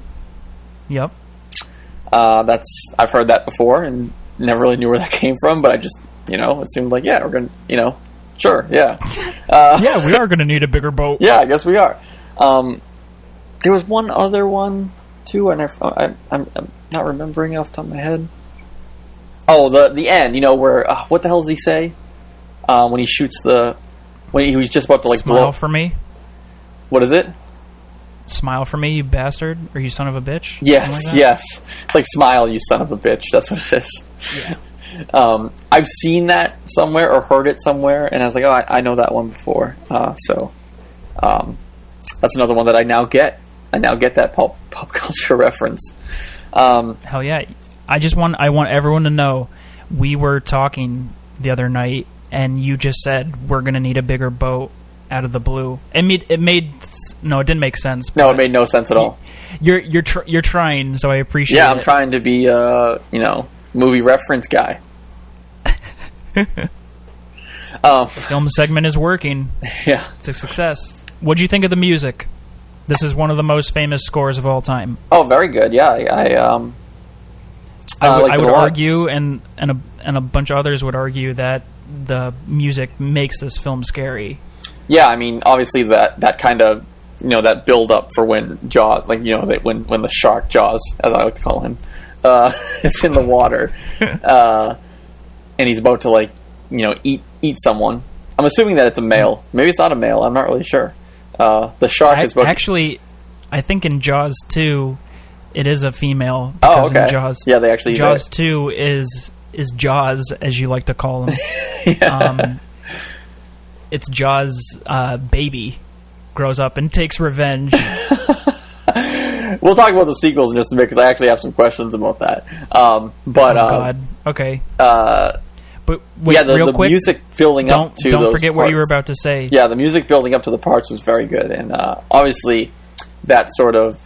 Yep. I've heard that before and never really knew where that came from, but I just, assumed, like, yeah, we're gonna, sure, yeah. Yeah, we are gonna need a bigger boat. Yeah, I guess we are. There was one other one too, and I'm not remembering off the top of my head. Oh, the end. You know where? What the hell does he say? When he shoots when he was just about to like Smile blow. for me. What is it? Smile for me, you bastard, or you son of a bitch. Yes, like yes. It's like smile, you son of a bitch. That's what it is. Yeah. I've seen that somewhere or heard it somewhere, and I was like, oh, I know that one before. So that's another one that I now get. I now get that pop culture reference. Hell yeah! I want everyone to know we were talking the other night, and you just said we're gonna need a bigger boat out of the blue. It didn't make sense. No, it made no sense at all. You're trying, so I appreciate it. Yeah, I'm trying to be movie reference guy. The film segment is working. Yeah, it's a success. What'd you think of the music? This is one of the most famous scores of all time. Oh, very good. Yeah, I would argue, and a bunch of others would argue that the music makes this film scary. Yeah, I mean, obviously that kind of that build up for when Jaws, like when the shark Jaws, as I like to call him, is in the water, and he's about to eat someone. I'm assuming that it's a male. Maybe it's not a male. I'm not really sure. The shark is about I think in Jaws 2, it is a female. Oh, okay. In Jaws, yeah, they actually. Jaws 2 is Jaws, as you like to call him. Yeah. It's Jaws' baby grows up and takes revenge. We'll talk about the sequels in just a bit because I actually have some questions about that. Oh God. Okay. But wait, yeah, real the quick, music building up to don't those forget parts. what you were about to say. Yeah, the music building up to the parts was very good, and obviously that sort of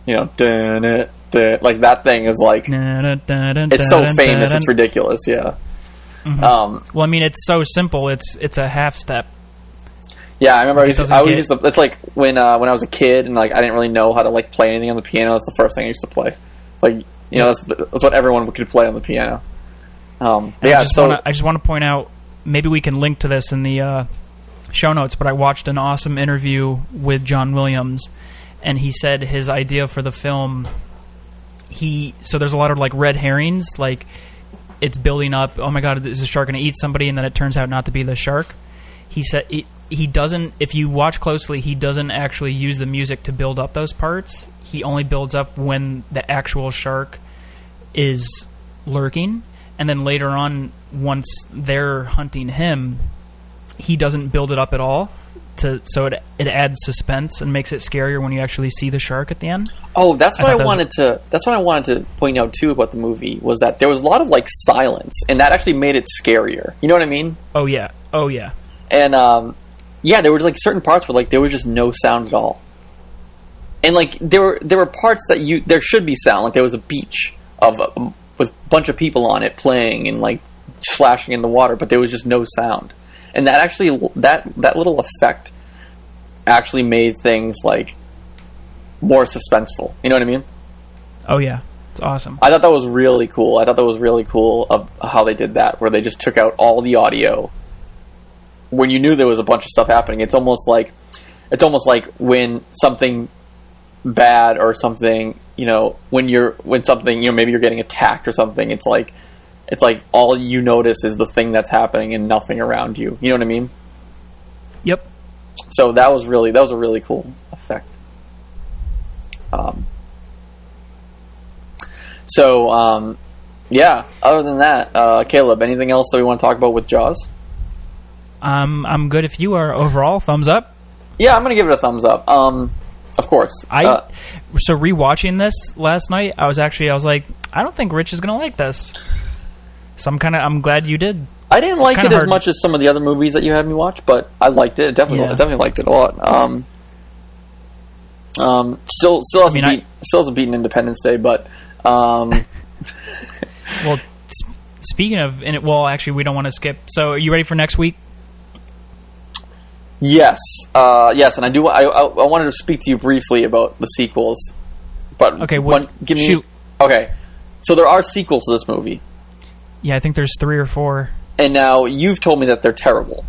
like that thing is like it's so famous, it's ridiculous. Yeah. Mm-hmm. Well, I mean, it's so simple. It's a half step. Yeah, I remember. It's like when I was a kid and like I didn't really know how to play anything on the piano. That's the first thing I used to play. It's like that's what everyone could play on the piano. I just want to point out. Maybe we can link to this in the show notes. But I watched an awesome interview with John Williams, and he said his idea for the film. So there's a lot of red herrings, like. It's building up. Oh my God! Is the shark going to eat somebody? And then it turns out not to be the shark. He said he doesn't. If you watch closely, he doesn't actually use the music to build up those parts. He only builds up when the actual shark is lurking, and then later on, once they're hunting him, he doesn't build it up at all. So it adds suspense and makes it scarier when you actually see the shark at the end. Oh, that's what I wanted to point out too about the movie was that there was a lot of silence, and that actually made it scarier. You know what I mean? Oh yeah. And there were certain parts where there was just no sound at all, and there were parts that there should be sound. Like there was a beach with a bunch of people on it playing and splashing in the water, but there was just no sound. And that actually, that little effect actually made things more suspenseful. You know what I mean? Oh yeah, it's awesome. I thought that was really cool. Of how they did that, where they just took out all the audio when you knew there was a bunch of stuff happening. It's almost like when something bad or something, when something, maybe you're getting attacked or something. It's like all you notice is the thing that's happening and nothing around you. You know what I mean? Yep. So that was a really cool effect. Yeah. Other than that, Caleb, anything else that we want to talk about with Jaws? I'm good. If you are, overall, thumbs up. Yeah, I'm gonna give it a thumbs up. Of course. So rewatching this last night, I was like, I don't think Rich is gonna like this. So I'm glad you did. I didn't like it as much as some of the other movies that you had me watch, but I liked it. I definitely liked it a lot. Still hasn't beaten Independence Day, but well, speaking of, actually, we don't want to skip. So, are you ready for next week? Yes, and I do. I wanted to speak to you briefly about the sequels, but okay, shoot. Okay, so there are sequels to this movie. Yeah, I think there's 3 or 4. And now you've told me that they're terrible.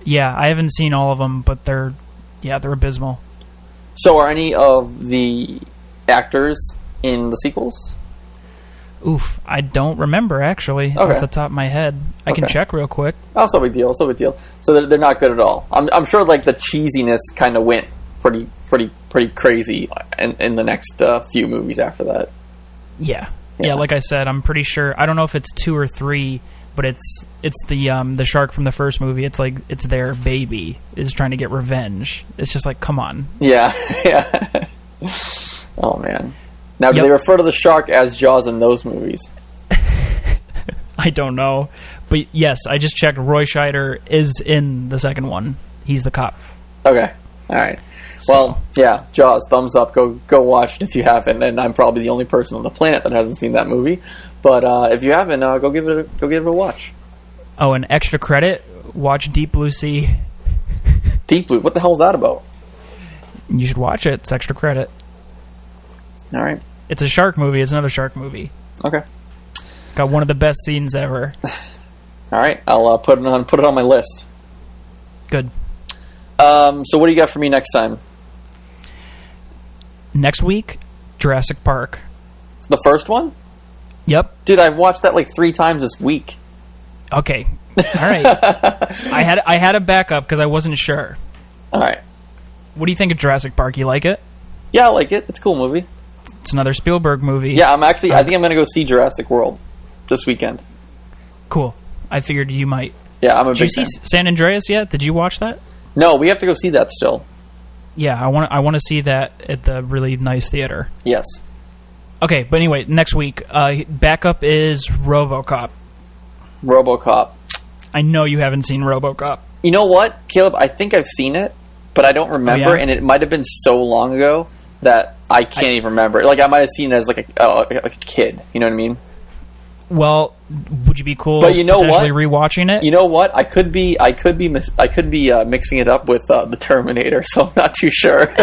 Yeah, I haven't seen all of them, but they're abysmal. So are any of the actors in the sequels? Oof, I don't remember, actually, off the top of my head. I can check real quick. Oh, so big deal, so big deal. So they're not good at all. I'm sure, like, the cheesiness kind of went pretty crazy in the next few movies after that. Yeah, like I said, I'm pretty sure, I don't know if it's 2 or 3, but it's the shark from the first movie. It's like, it's their baby is trying to get revenge. It's just like, come on. Yeah. Oh, man. Now, do they refer to the shark as Jaws in those movies? I don't know. But yes, I just checked. Roy Scheider is in the second one. He's the cop. Okay. All right. Well, yeah, Jaws, thumbs up. Go watch it if you haven't. And I'm probably the only person on the planet that hasn't seen that movie. But if you haven't, go give it a watch. Oh, and extra credit, watch Deep Blue Sea. Deep Blue? What the hell's that about? You should watch it. It's extra credit. All right. It's a shark movie. It's another shark movie. Okay. It's got one of the best scenes ever. All right. I'll put it on my list. Good. So what do you got for me next time? Next week, Jurassic Park. The first one? Yep. Dude, I've watched that like 3 times this week. Okay. All right. I had a backup because I wasn't sure. All right. What do you think of Jurassic Park? You like it? Yeah, I like it. It's a cool movie. It's another Spielberg movie. Yeah, I think I'm going to go see Jurassic World this weekend. Cool. I figured you might. Yeah, I'm a big fan. Did you see San Andreas yet? Did you watch that? No, we have to go see that still. Yeah, I want to see that at the really nice theater. Yes. Okay, but anyway, next week, backup is RoboCop. RoboCop. I know you haven't seen RoboCop. You know what, Caleb? I think I've seen it, but I don't remember, and it might have been so long ago that I can't even remember. Like, I might have seen it as like a kid. You know what I mean? Well, would you be cool? But you know potentially what? Rewatching it? You know what? I could be mixing it up with the Terminator, so I'm not too sure.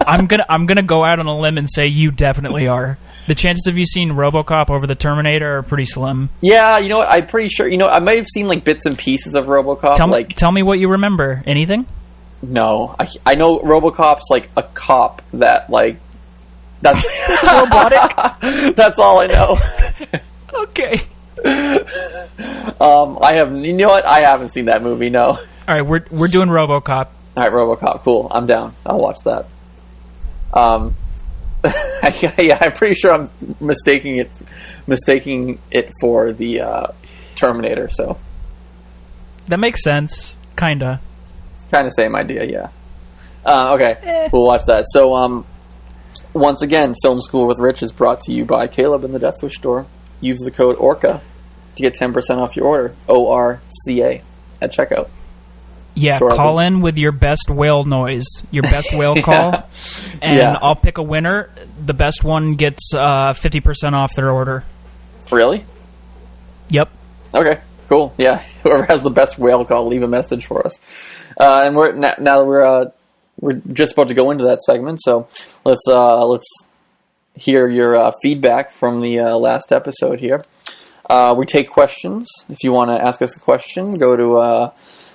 I'm gonna go out on a limb and say you definitely are. The chances of you seeing RoboCop over the Terminator are pretty slim. Yeah, you know what? I'm pretty sure. You know, I might have seen like bits and pieces of RoboCop. Tell me what you remember. Anything? No, I know RoboCop's like a cop that like that's robotic. That's all I know. Okay. I have. You know what? I haven't seen that movie. No. All right, we're doing RoboCop. All right, RoboCop. Cool. I'm down. I'll watch that. Yeah, I'm pretty sure I'm mistaking it for the Terminator. So that makes sense. Kinda. Kind of same idea. Yeah. Okay. We'll watch that. So once again, Film School with Rich is brought to you by Caleb in the Deathwish store. Use the code ORCA to get 10% off your order. ORCA at checkout. Yeah, store call in with your best whale noise, your best whale call, and I'll pick a winner. The best one gets 50% off their order. Really? Yep. Okay, cool. Yeah, whoever has the best whale call, leave a message for us. And we're just about to go into that segment, so let's hear your feedback from the last episode here. We take questions. If you want to ask us a question,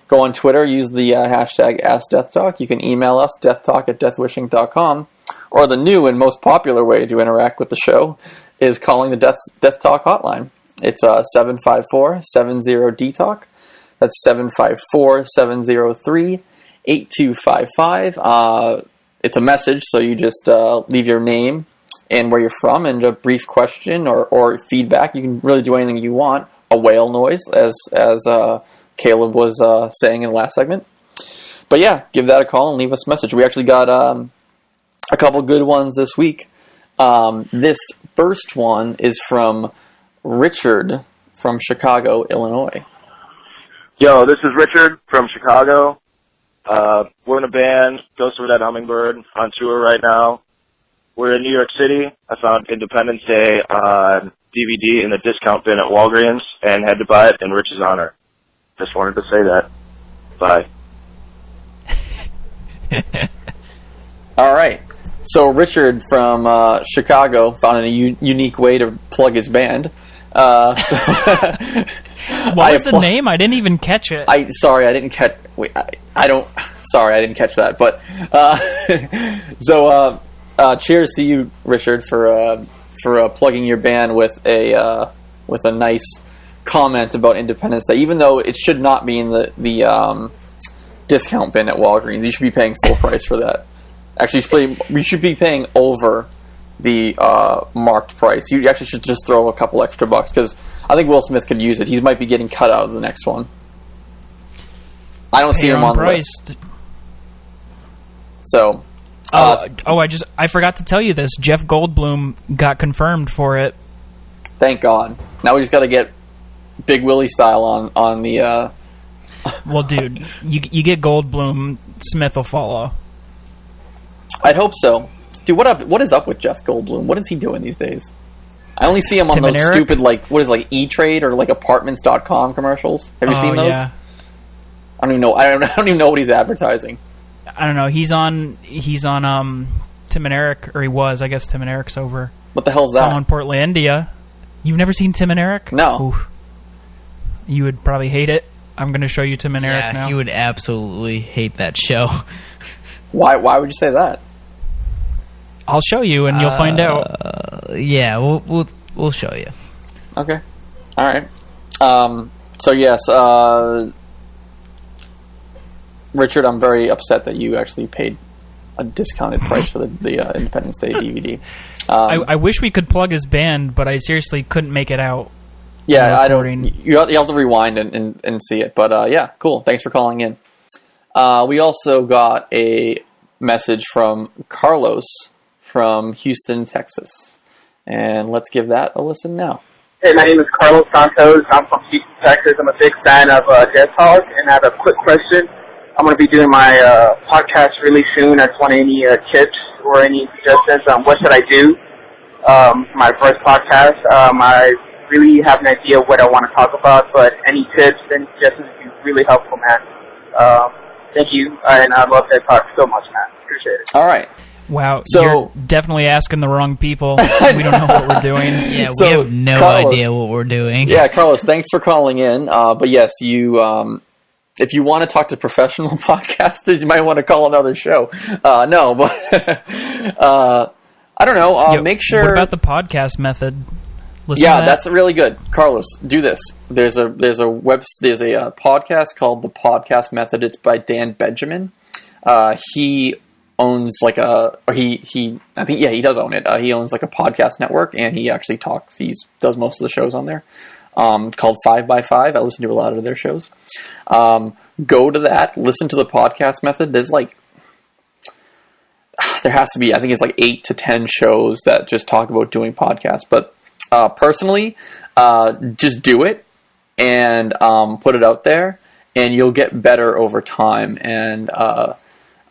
go on Twitter, use the hashtag AskDeathTalk. You can email us, deathtalk@deathwishinc.com. Or the new and most popular way to interact with the show is calling the Death Talk hotline. It's 754-70-DTALK. That's 754-703-8255. It's a message, so you just leave your name and where you're from and a brief question or feedback. You can really do anything you want. A whale noise, as Caleb was saying in the last segment. But yeah, give that a call and leave us a message. We actually got a couple good ones this week. This first one is from Richard from Chicago, Illinois. Yo, this is Richard from Chicago. We're in a band, Ghost of a Dead Hummingbird, on tour right now. We're in New York City. I found Independence Day on DVD in the discount bin at Walgreens and had to buy it in Rich's honor. Just wanted to say that. Bye. All right. So Richard from Chicago found a unique way to plug his band. What was the name? I didn't even catch it. Sorry, I didn't catch. Wait, I didn't catch that. But cheers to you, Richard, for for plugging your band with a nice comment about Independence Day. Even though it should not be in the discount bin at Walgreens, you should be paying full price for that. Actually, you should be paying over the marked price. You actually should just throw a couple extra bucks, because I think Will Smith could use it. He might be getting cut out of the next one. I don't see him on the list. So, I forgot to tell you this. Jeff Goldblum got confirmed for it. Thank God. Now we just got to get Big Willie style on the. Well, dude, you get Goldblum, Smith will follow. I'd hope so. Dude, what is up with Jeff Goldblum? What is he doing these days? I only see him on those stupid, E-Trade or apartments.com commercials. Have you seen those? Yeah. I don't even know. I don't even know what he's advertising. I don't know. He's on Tim and Eric, or he was. I guess Tim and Eric's over. What the hell's that? Someone in Portlandia. You've never seen Tim and Eric? No. Oof. You would probably hate it. I'm going to show you Tim and Eric now. Yeah, you would absolutely hate that show. Why would you say that? I'll show you, and you'll find out. Yeah, we'll show you. Okay. All right. So yes, Richard, I'm very upset that you actually paid a discounted price for the Independence Day DVD. I wish we could plug his band, but I seriously couldn't make it out. Yeah, I don't. You have to rewind and see it. But yeah, cool. Thanks for calling in. We also got a message from Carlos from Houston, Texas, and let's give that a listen now. Hey, my name is Carlos Santos. I'm from Houston, Texas. I'm a big fan of Death Talk, and I have a quick question. I'm going to be doing my podcast really soon. I just want any tips or any suggestions on what should I do. My first podcast, I really have an idea of what I want to talk about, but any tips and suggestions would be really helpful, man. Thank you, and I love Death Talk so much, man. Appreciate it. All right. Wow, so you're definitely asking the wrong people. We don't know what we're doing. Yeah, we have no idea what we're doing. Yeah, Carlos, thanks for calling in. But yes, you, if you want to talk to professional podcasters, you might want to call another show. No, but I don't know. Make sure. What about the podcast method? Listen yeah, that's really good, Carlos. Do this. There's a podcast called The Podcast Method. It's by Dan Benjamin. He owns he does own it. He owns a podcast network, and he actually talks. He does most of the shows on there. Called 5x5. I listen to a lot of their shows. Go to that. Listen to The Podcast Method. There's there has to be. I think it's 8 to 10 shows that just talk about doing podcasts. But personally, just do it and put it out there, and you'll get better over time. And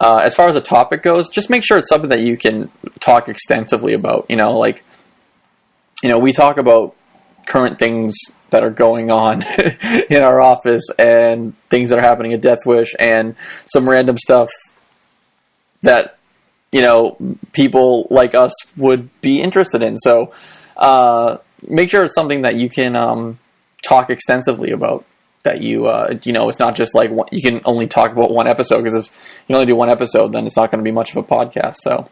as far as the topic goes, just make sure it's something that you can talk extensively about. We talk about current things that are going on in our office and things that are happening at Deathwish and some random stuff that, people like us would be interested in. So make sure it's something that you can talk extensively about. That it's not just you can only talk about one episode, because if you only do one episode, then it's not going to be much of a podcast. So,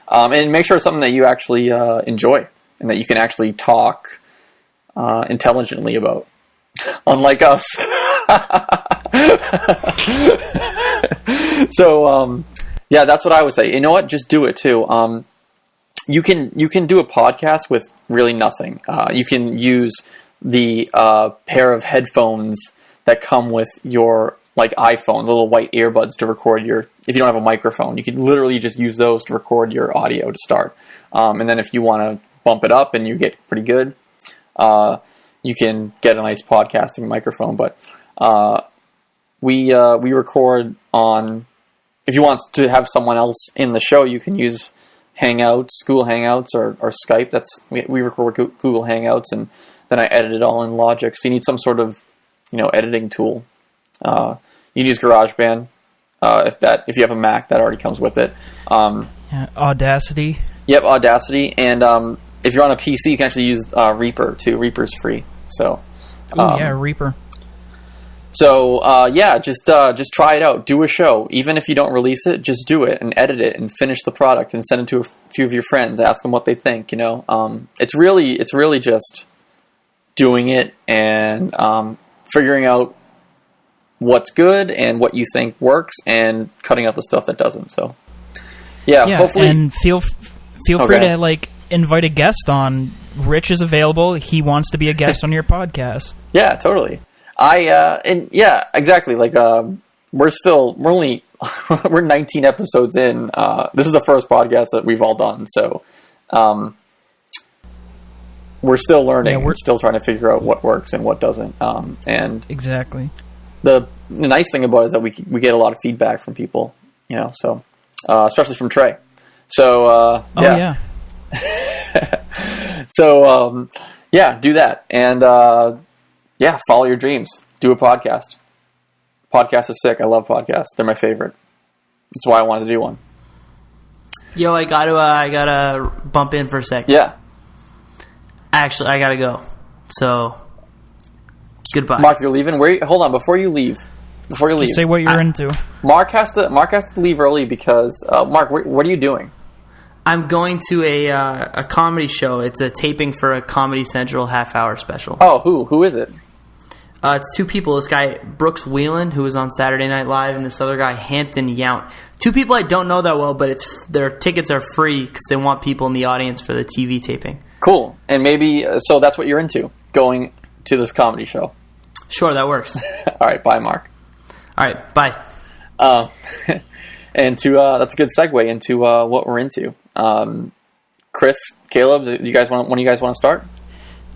and make sure it's something that you actually enjoy and that you can actually talk intelligently about, unlike us. So, yeah, that's what I would say. You know what? Just do it too. You can do a podcast with really nothing. You can use the pair of headphones that come with your iPhone, the little white earbuds to record if you don't have a microphone, you can literally just use those to record your audio to start. And then if you want to bump it up and you get pretty good, you can get a nice podcasting microphone. But we record on, if you want to have someone else in the show, you can use Hangouts, Google Hangouts, or Skype. We record Google Hangouts, and then I edit it all in Logic. So you need some sort of, editing tool. You can use GarageBand if you have a Mac, that already comes with it. Audacity. Yep, Audacity. And if you're on a PC, you can actually use Reaper too. Reaper's free. So. Yeah, Reaper. So just try it out. Do a show, even if you don't release it. Just do it and edit it and finish the product and send it to a few of your friends. Ask them what they think. It's really just doing it and figuring out what's good and what you think works and cutting out the stuff that doesn't. So hopefully, and feel free to invite a guest on. Rich is available. He wants to be a guest on your podcast. Yeah, totally. Exactly. We're only 19 episodes in. This is the first podcast that we've all done. So, we're still learning. We're still trying to figure out what works and what doesn't. And exactly. The nice thing about it is that we get a lot of feedback from people, so, especially from Trey. So, yeah. So, do that. And, follow your dreams. Do a podcast. Podcasts are sick. I love podcasts. They're my favorite. That's why I wanted to do one. Yo, I gotta bump in for a sec. Yeah. Actually, I gotta go. So, goodbye. Mark, you're leaving? Hold on, before you leave. Just say what you're into. Mark has to leave early because, Mark, what are you doing? I'm going to a comedy show. It's a taping for a Comedy Central half-hour special. Oh, who is it? It's two people. This guy, Brooks Whelan, who was on Saturday Night Live, and this other guy, Hampton Yount. Two people I don't know that well, but their tickets are free because they want people in the audience for the TV taping. Cool. And maybe, so that's what you're into, going to this comedy show. Sure, that works. All right, bye, Mark. All right, bye. And that's a good segue into what we're into. Chris, Caleb, one of you guys want to start?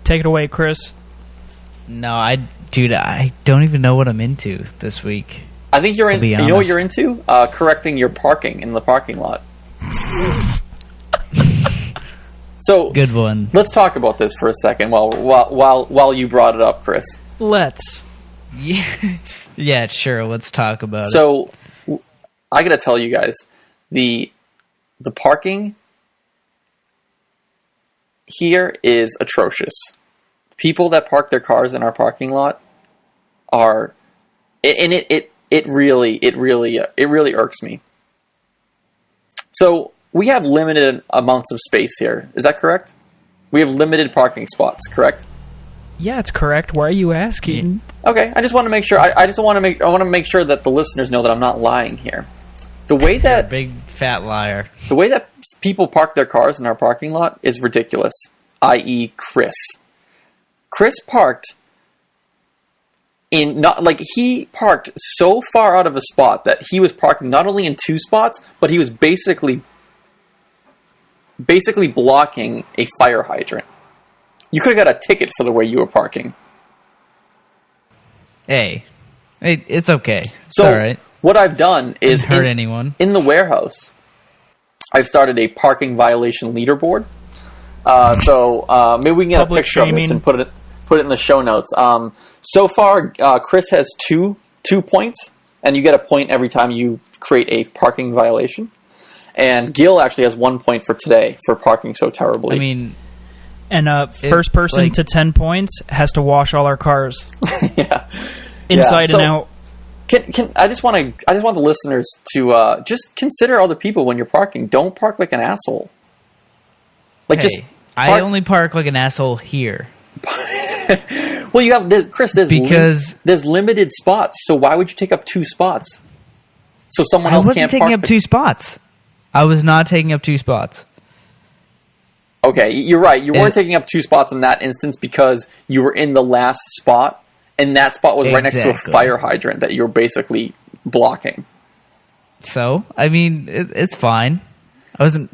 Take it away, Chris. No, I don't even know what I'm into this week. I think you're in. You know what you're into? Correcting your parking in the parking lot. So good one. Let's talk about this for a second while you brought it up, Chris. Let's. Yeah, sure. Let's talk about it. So I got to tell you guys, the parking here is atrocious. People that park their cars in our parking lot are, and it really irks me. So we have limited amounts of space here. Is that correct? We have limited parking spots, correct? Yeah, it's correct. Why are you asking? Okay, I just want to make sure. I want to make sure that the listeners know that I'm not lying here. The way that you're a big fat liar. The way that people park their cars in our parking lot is ridiculous. I.e., Chris. Chris parked he parked so far out of a spot that he was parking not only in two spots, but he was basically blocking a fire hydrant. You could have got a ticket for the way you were parking. Hey, it's okay. So all right. What I've done is hurt anyone in the warehouse. I've started a parking violation leaderboard. So maybe we can get a picture of this and put it in the show notes. So far, Chris has two points, and you get a point every time you create a parking violation. And Gill actually has 1 point for today for parking so terribly. I mean, and first person to 10 points has to wash all our cars. Yeah, inside and out. Can I just want the listeners to just consider other people when you're parking. Don't park like an asshole. I only park like an asshole here. Well, you have Chris. There's limited spots, so why would you take up two spots? So someone else can't park. I wasn't taking up two spots. I was not taking up two spots. Okay, you're right. You weren't taking up two spots in that instance because you were in the last spot, and that spot was right next to a fire hydrant that you were basically blocking. So, I mean, it's fine. I wasn't,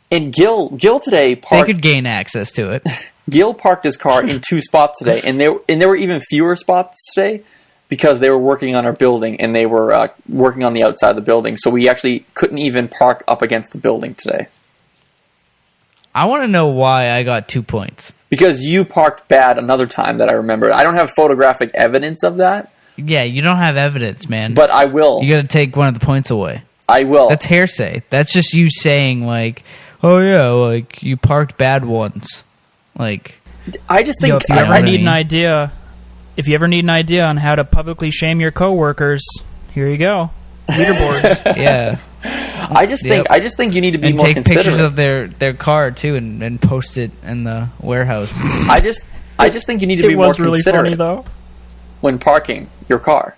And Gill today parked... They could gain access to it. Gill parked his car in two spots today, and there were even fewer spots today because they were working on our building, and they were working on the outside of the building, so we actually couldn't even park up against the building today. I want to know why I got 2 points. Because you parked bad another time that I remember. I don't have photographic evidence of that. Yeah, you don't have evidence, man. But I will. You got to take one of the points away. I will. That's hearsay. That's just you saying, oh yeah, you parked bad once. I just think... if you ever need an idea If you ever need an idea on how to publicly shame your coworkers, here you go. Leaderboards. Yeah. I just think you need to be and more take considerate. pictures of their car too, and post it in the warehouse. I just think you need to be It more was really considerate funny, though. when parking your car.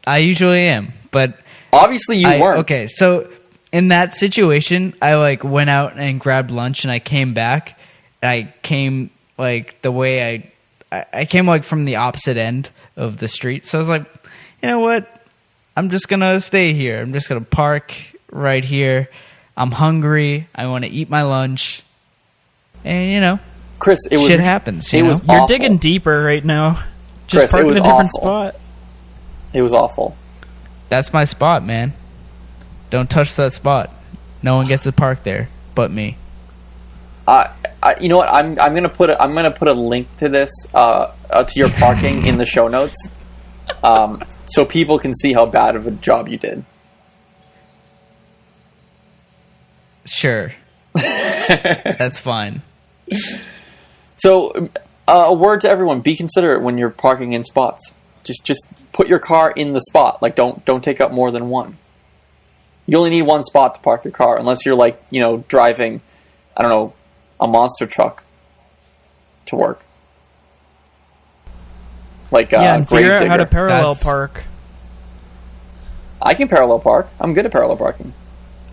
I usually am, but Obviously, you weren't. Okay, so in that situation, I like went out and grabbed lunch, and I came back. And I came like the way I came like from the opposite end of the street. So I was like, you know what? I'm just gonna stay here. I'm just gonna park right here. I'm hungry. I want to eat my lunch, and Chris, shit happens. It was You're awful. digging deeper right now. Just Chris, park it was in a different awful. spot. It was awful. That's my spot, man. Don't touch that spot. No one gets to park there but me. You know what? I'm gonna put a link to this to your parking in the show notes, so people can see how bad of a job you did. Sure. That's fine. So, a word to everyone: be considerate when you're parking in spots. Just put your car in the spot. Like, don't take up more than one. You only need one spot to park your car, unless you're like, driving, I don't know, a monster truck to work. Like, And figure out how to Gravedigger. parallel park. I can parallel park. I'm good at parallel parking.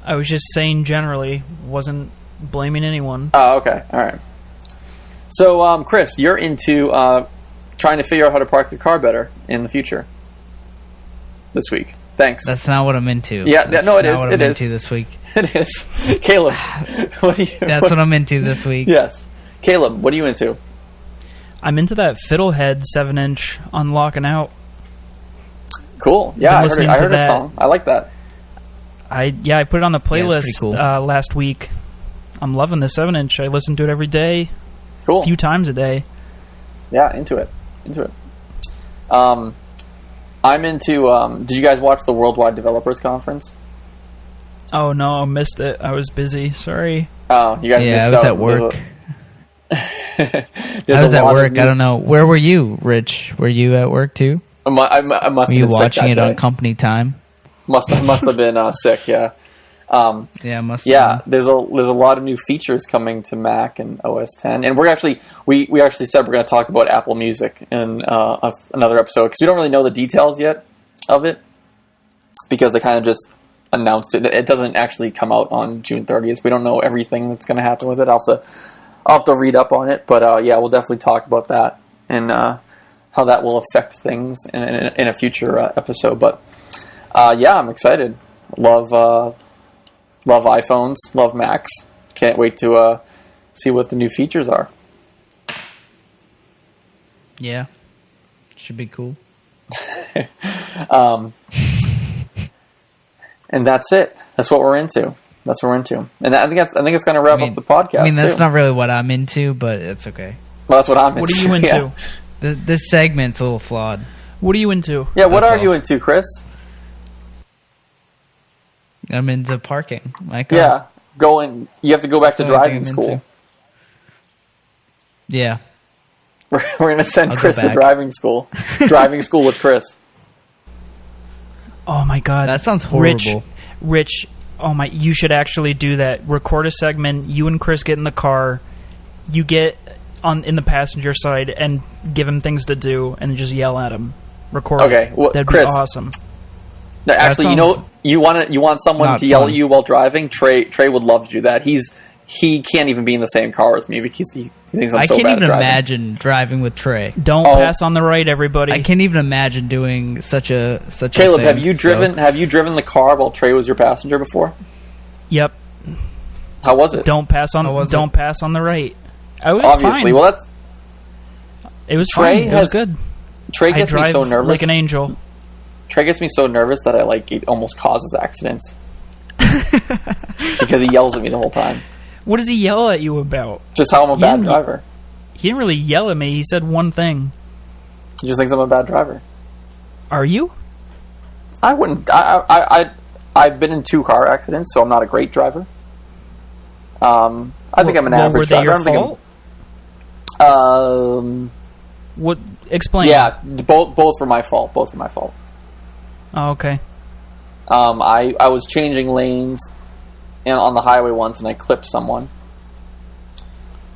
I was just saying generally, wasn't blaming anyone. Oh, okay. All right. So, Chris, you're into trying to figure out how to park your car better in the future this week. Thanks. That's not what I'm into. Yeah, That's no, it not is. what It I'm is. into this week. It is. Caleb, what are you... That's what I'm into this week. Yes. Caleb, what are you into? I'm into that Fiddlehead 7-inch on Locking Out. Cool. Yeah, I listening heard to a that. song. I like that. I put it on the Yeah, playlist it's pretty cool. last week. I'm loving the 7-inch. I listen to it every day, Cool. a few times a day. Yeah, into it. I'm into... did you guys watch the Worldwide Developers Conference? Oh no, I missed it. I was busy. Sorry. Oh, you guys missed Yeah, I was out. at work. There's I was a at lot of work. new- I don't know. Where were you, Rich? Were you at work too? I must Were have you been sick watching that it day. on company time? Must have been sick, yeah. Yeah, must. Yeah, there's a lot of new features coming to Mac and OS 10, and we actually said we're going to talk about Apple Music in another episode because we don't really know the details yet of it because they kind of just announced it. It doesn't actually come out on June 30th. We don't know everything that's going to happen with it. I'll have to read up on it, but yeah, we'll definitely talk about that and how that will affect things in a future episode. But yeah, I'm excited. Love iPhones, love Macs. Can't wait to see what the new features are. Yeah, should be cool. And that's it. That's what we're into. And I think it's going to wrap up the podcast. I mean, that's too. not really what I'm into, but it's okay. Well, that's what I'm into. What are you into? Yeah, This segment's a little flawed. What are you into? yeah what That's are all. you into, Chris? I'm into parking my car. Yeah, you have to go back to That's the only driving thing I'm school. into. Yeah. We're going to send I'll go Chris to back. driving school. Driving school with Chris. Oh my god, That sounds horrible. Rich, oh my, you should actually do that. Record a segment. You and Chris get in the car. You get in the passenger side and give him things to do, and just yell at him. Record. Okay, well, that'd Chris, be awesome. No, actually, sounds you want someone not to yell fun. at you while driving. Trey would love to do that. He can't even be in the same car with me because he thinks I'm I so can't bad even at driving. imagine driving with Trey. Don't Oh. pass on the right, everybody. I can't even imagine doing such a Caleb, thing, have you so- driven the car while Trey was your passenger before? Yep. How was it? Don't pass on. How was Don't it? pass on the right. I was Obviously, fine. well, that's It was Trey fine. It was has- good. Trey I gets me drive so nervous. like an angel. Trey gets me so nervous that it almost causes accidents because he yells at me the whole time. What does he yell at you about? Just how I'm a He bad didn't- driver. He didn't really yell at me. He said one thing. He just thinks I'm a bad driver. Are you? I wouldn't. I've been in 2 car accidents, so I'm not a great driver. I think I'm an Well, average were they driver. your I'm thinking- fault? What? Explain. Yeah, both were my fault. Both were my fault. Oh, okay. I was changing lanes on the highway once, and I clipped someone.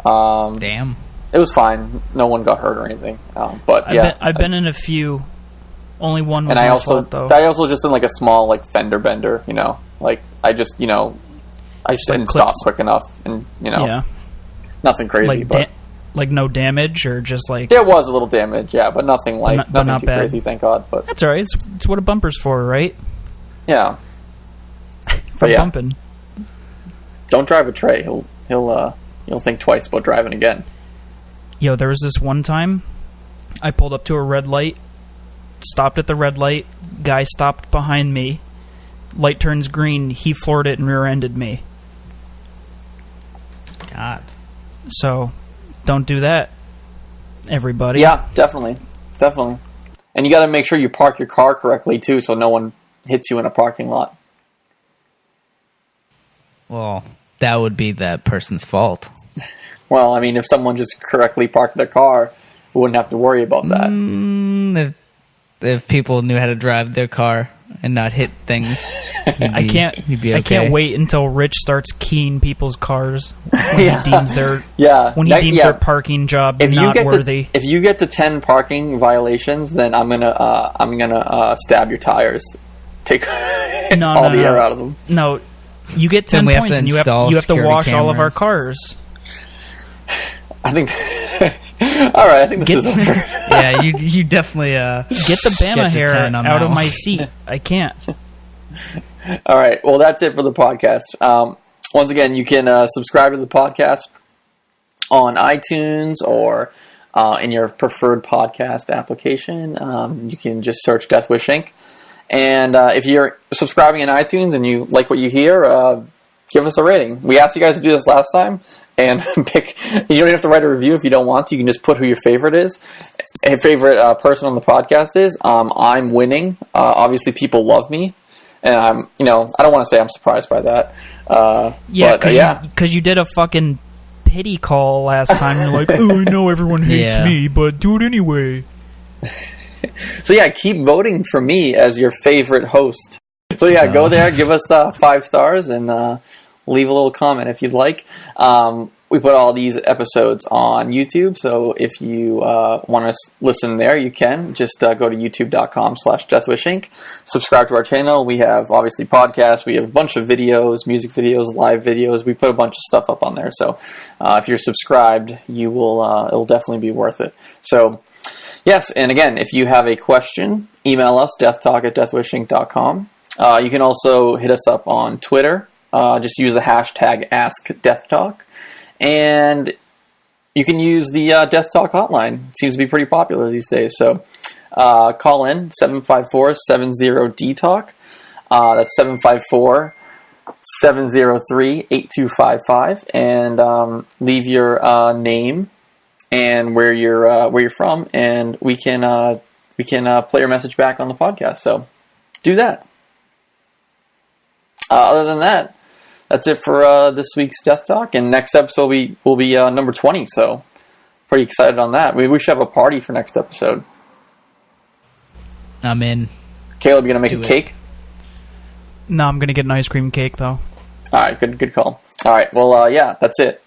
Damn. It was fine. No one got hurt or anything. But yeah, I've been in a few. Only one was and my fault, though. I also just did like a small like fender bender. You know, like I just didn't stop quick enough, and nothing crazy. But like no damage, or just like there was a little damage, yeah, but nothing like nothing too bad. crazy. Thank God. But that's all right. It's what a bumper's for, right? Yeah. For bumping. Don't drive with Trey. He'll think twice about driving again. Yo, there was this one time I pulled up to a red light, stopped at the red light, guy stopped behind me, light turns green, he floored it and rear-ended me. God. So, don't do that, everybody. Yeah, definitely. And you got to make sure you park your car correctly, too, so no one hits you in a parking lot. Well, that would be that person's fault. Well, I mean, if someone just correctly parked their car, we wouldn't have to worry about that. If people knew how to drive their car and not hit things, I can't wait until Rich starts keying people's cars when he deems their their parking job not worthy. If you get to 10 parking violations, then I'm gonna stab your tires, take all the air out of them. No, you get 10 points, and you have to wash all of our cars. I think. All right, I think this is over. Yeah, you definitely get the Bama hair out of my seat. I can't. All right, well, that's it for the podcast. Once again, you can subscribe to the podcast on iTunes or in your preferred podcast application. You can just search Deathwish Inc. And if you're subscribing in iTunes and you like what you hear, give us a rating. We asked you guys to do this last time. And pick. You don't have to write a review if you don't want to. You can just put who your favorite is. A favorite person on the podcast is. I'm winning. Obviously, people love me, and I'm. I don't want to say I'm surprised by that. Because you did a fucking pity call last time. You're like, oh, I know everyone hates me, but do it anyway. So yeah, keep voting for me as your favorite host. So yeah, go there, give us 5 stars, and. Leave a little comment if you'd like. We put all these episodes on YouTube, so if you want to listen there, you can. Just go to youtube.com/Deathwish Inc. Subscribe to our channel. We have, obviously, podcasts. We have a bunch of videos, music videos, live videos. We put a bunch of stuff up on there, so if you're subscribed, you will. It will definitely be worth it. So, yes, and again, if you have a question, email us, deathtalk@deathwishinc.com. You can also hit us up on Twitter. Just use the hashtag AskDeathTalk. And you can use the Death Talk hotline. It seems to be pretty popular these days. So call in 754-70-DTalk. That's 754-703-8255. And leave your name and where you're from. And we can play your message back on the podcast. So do that. Other than that, that's it for this week's Death Talk, and next episode will be number 20, so pretty excited on that. We should have a party for next episode. I'm in. Caleb, you going to make a cake? No, I'm going to get an ice cream cake, though. All right, good call. All right, well, yeah, that's it.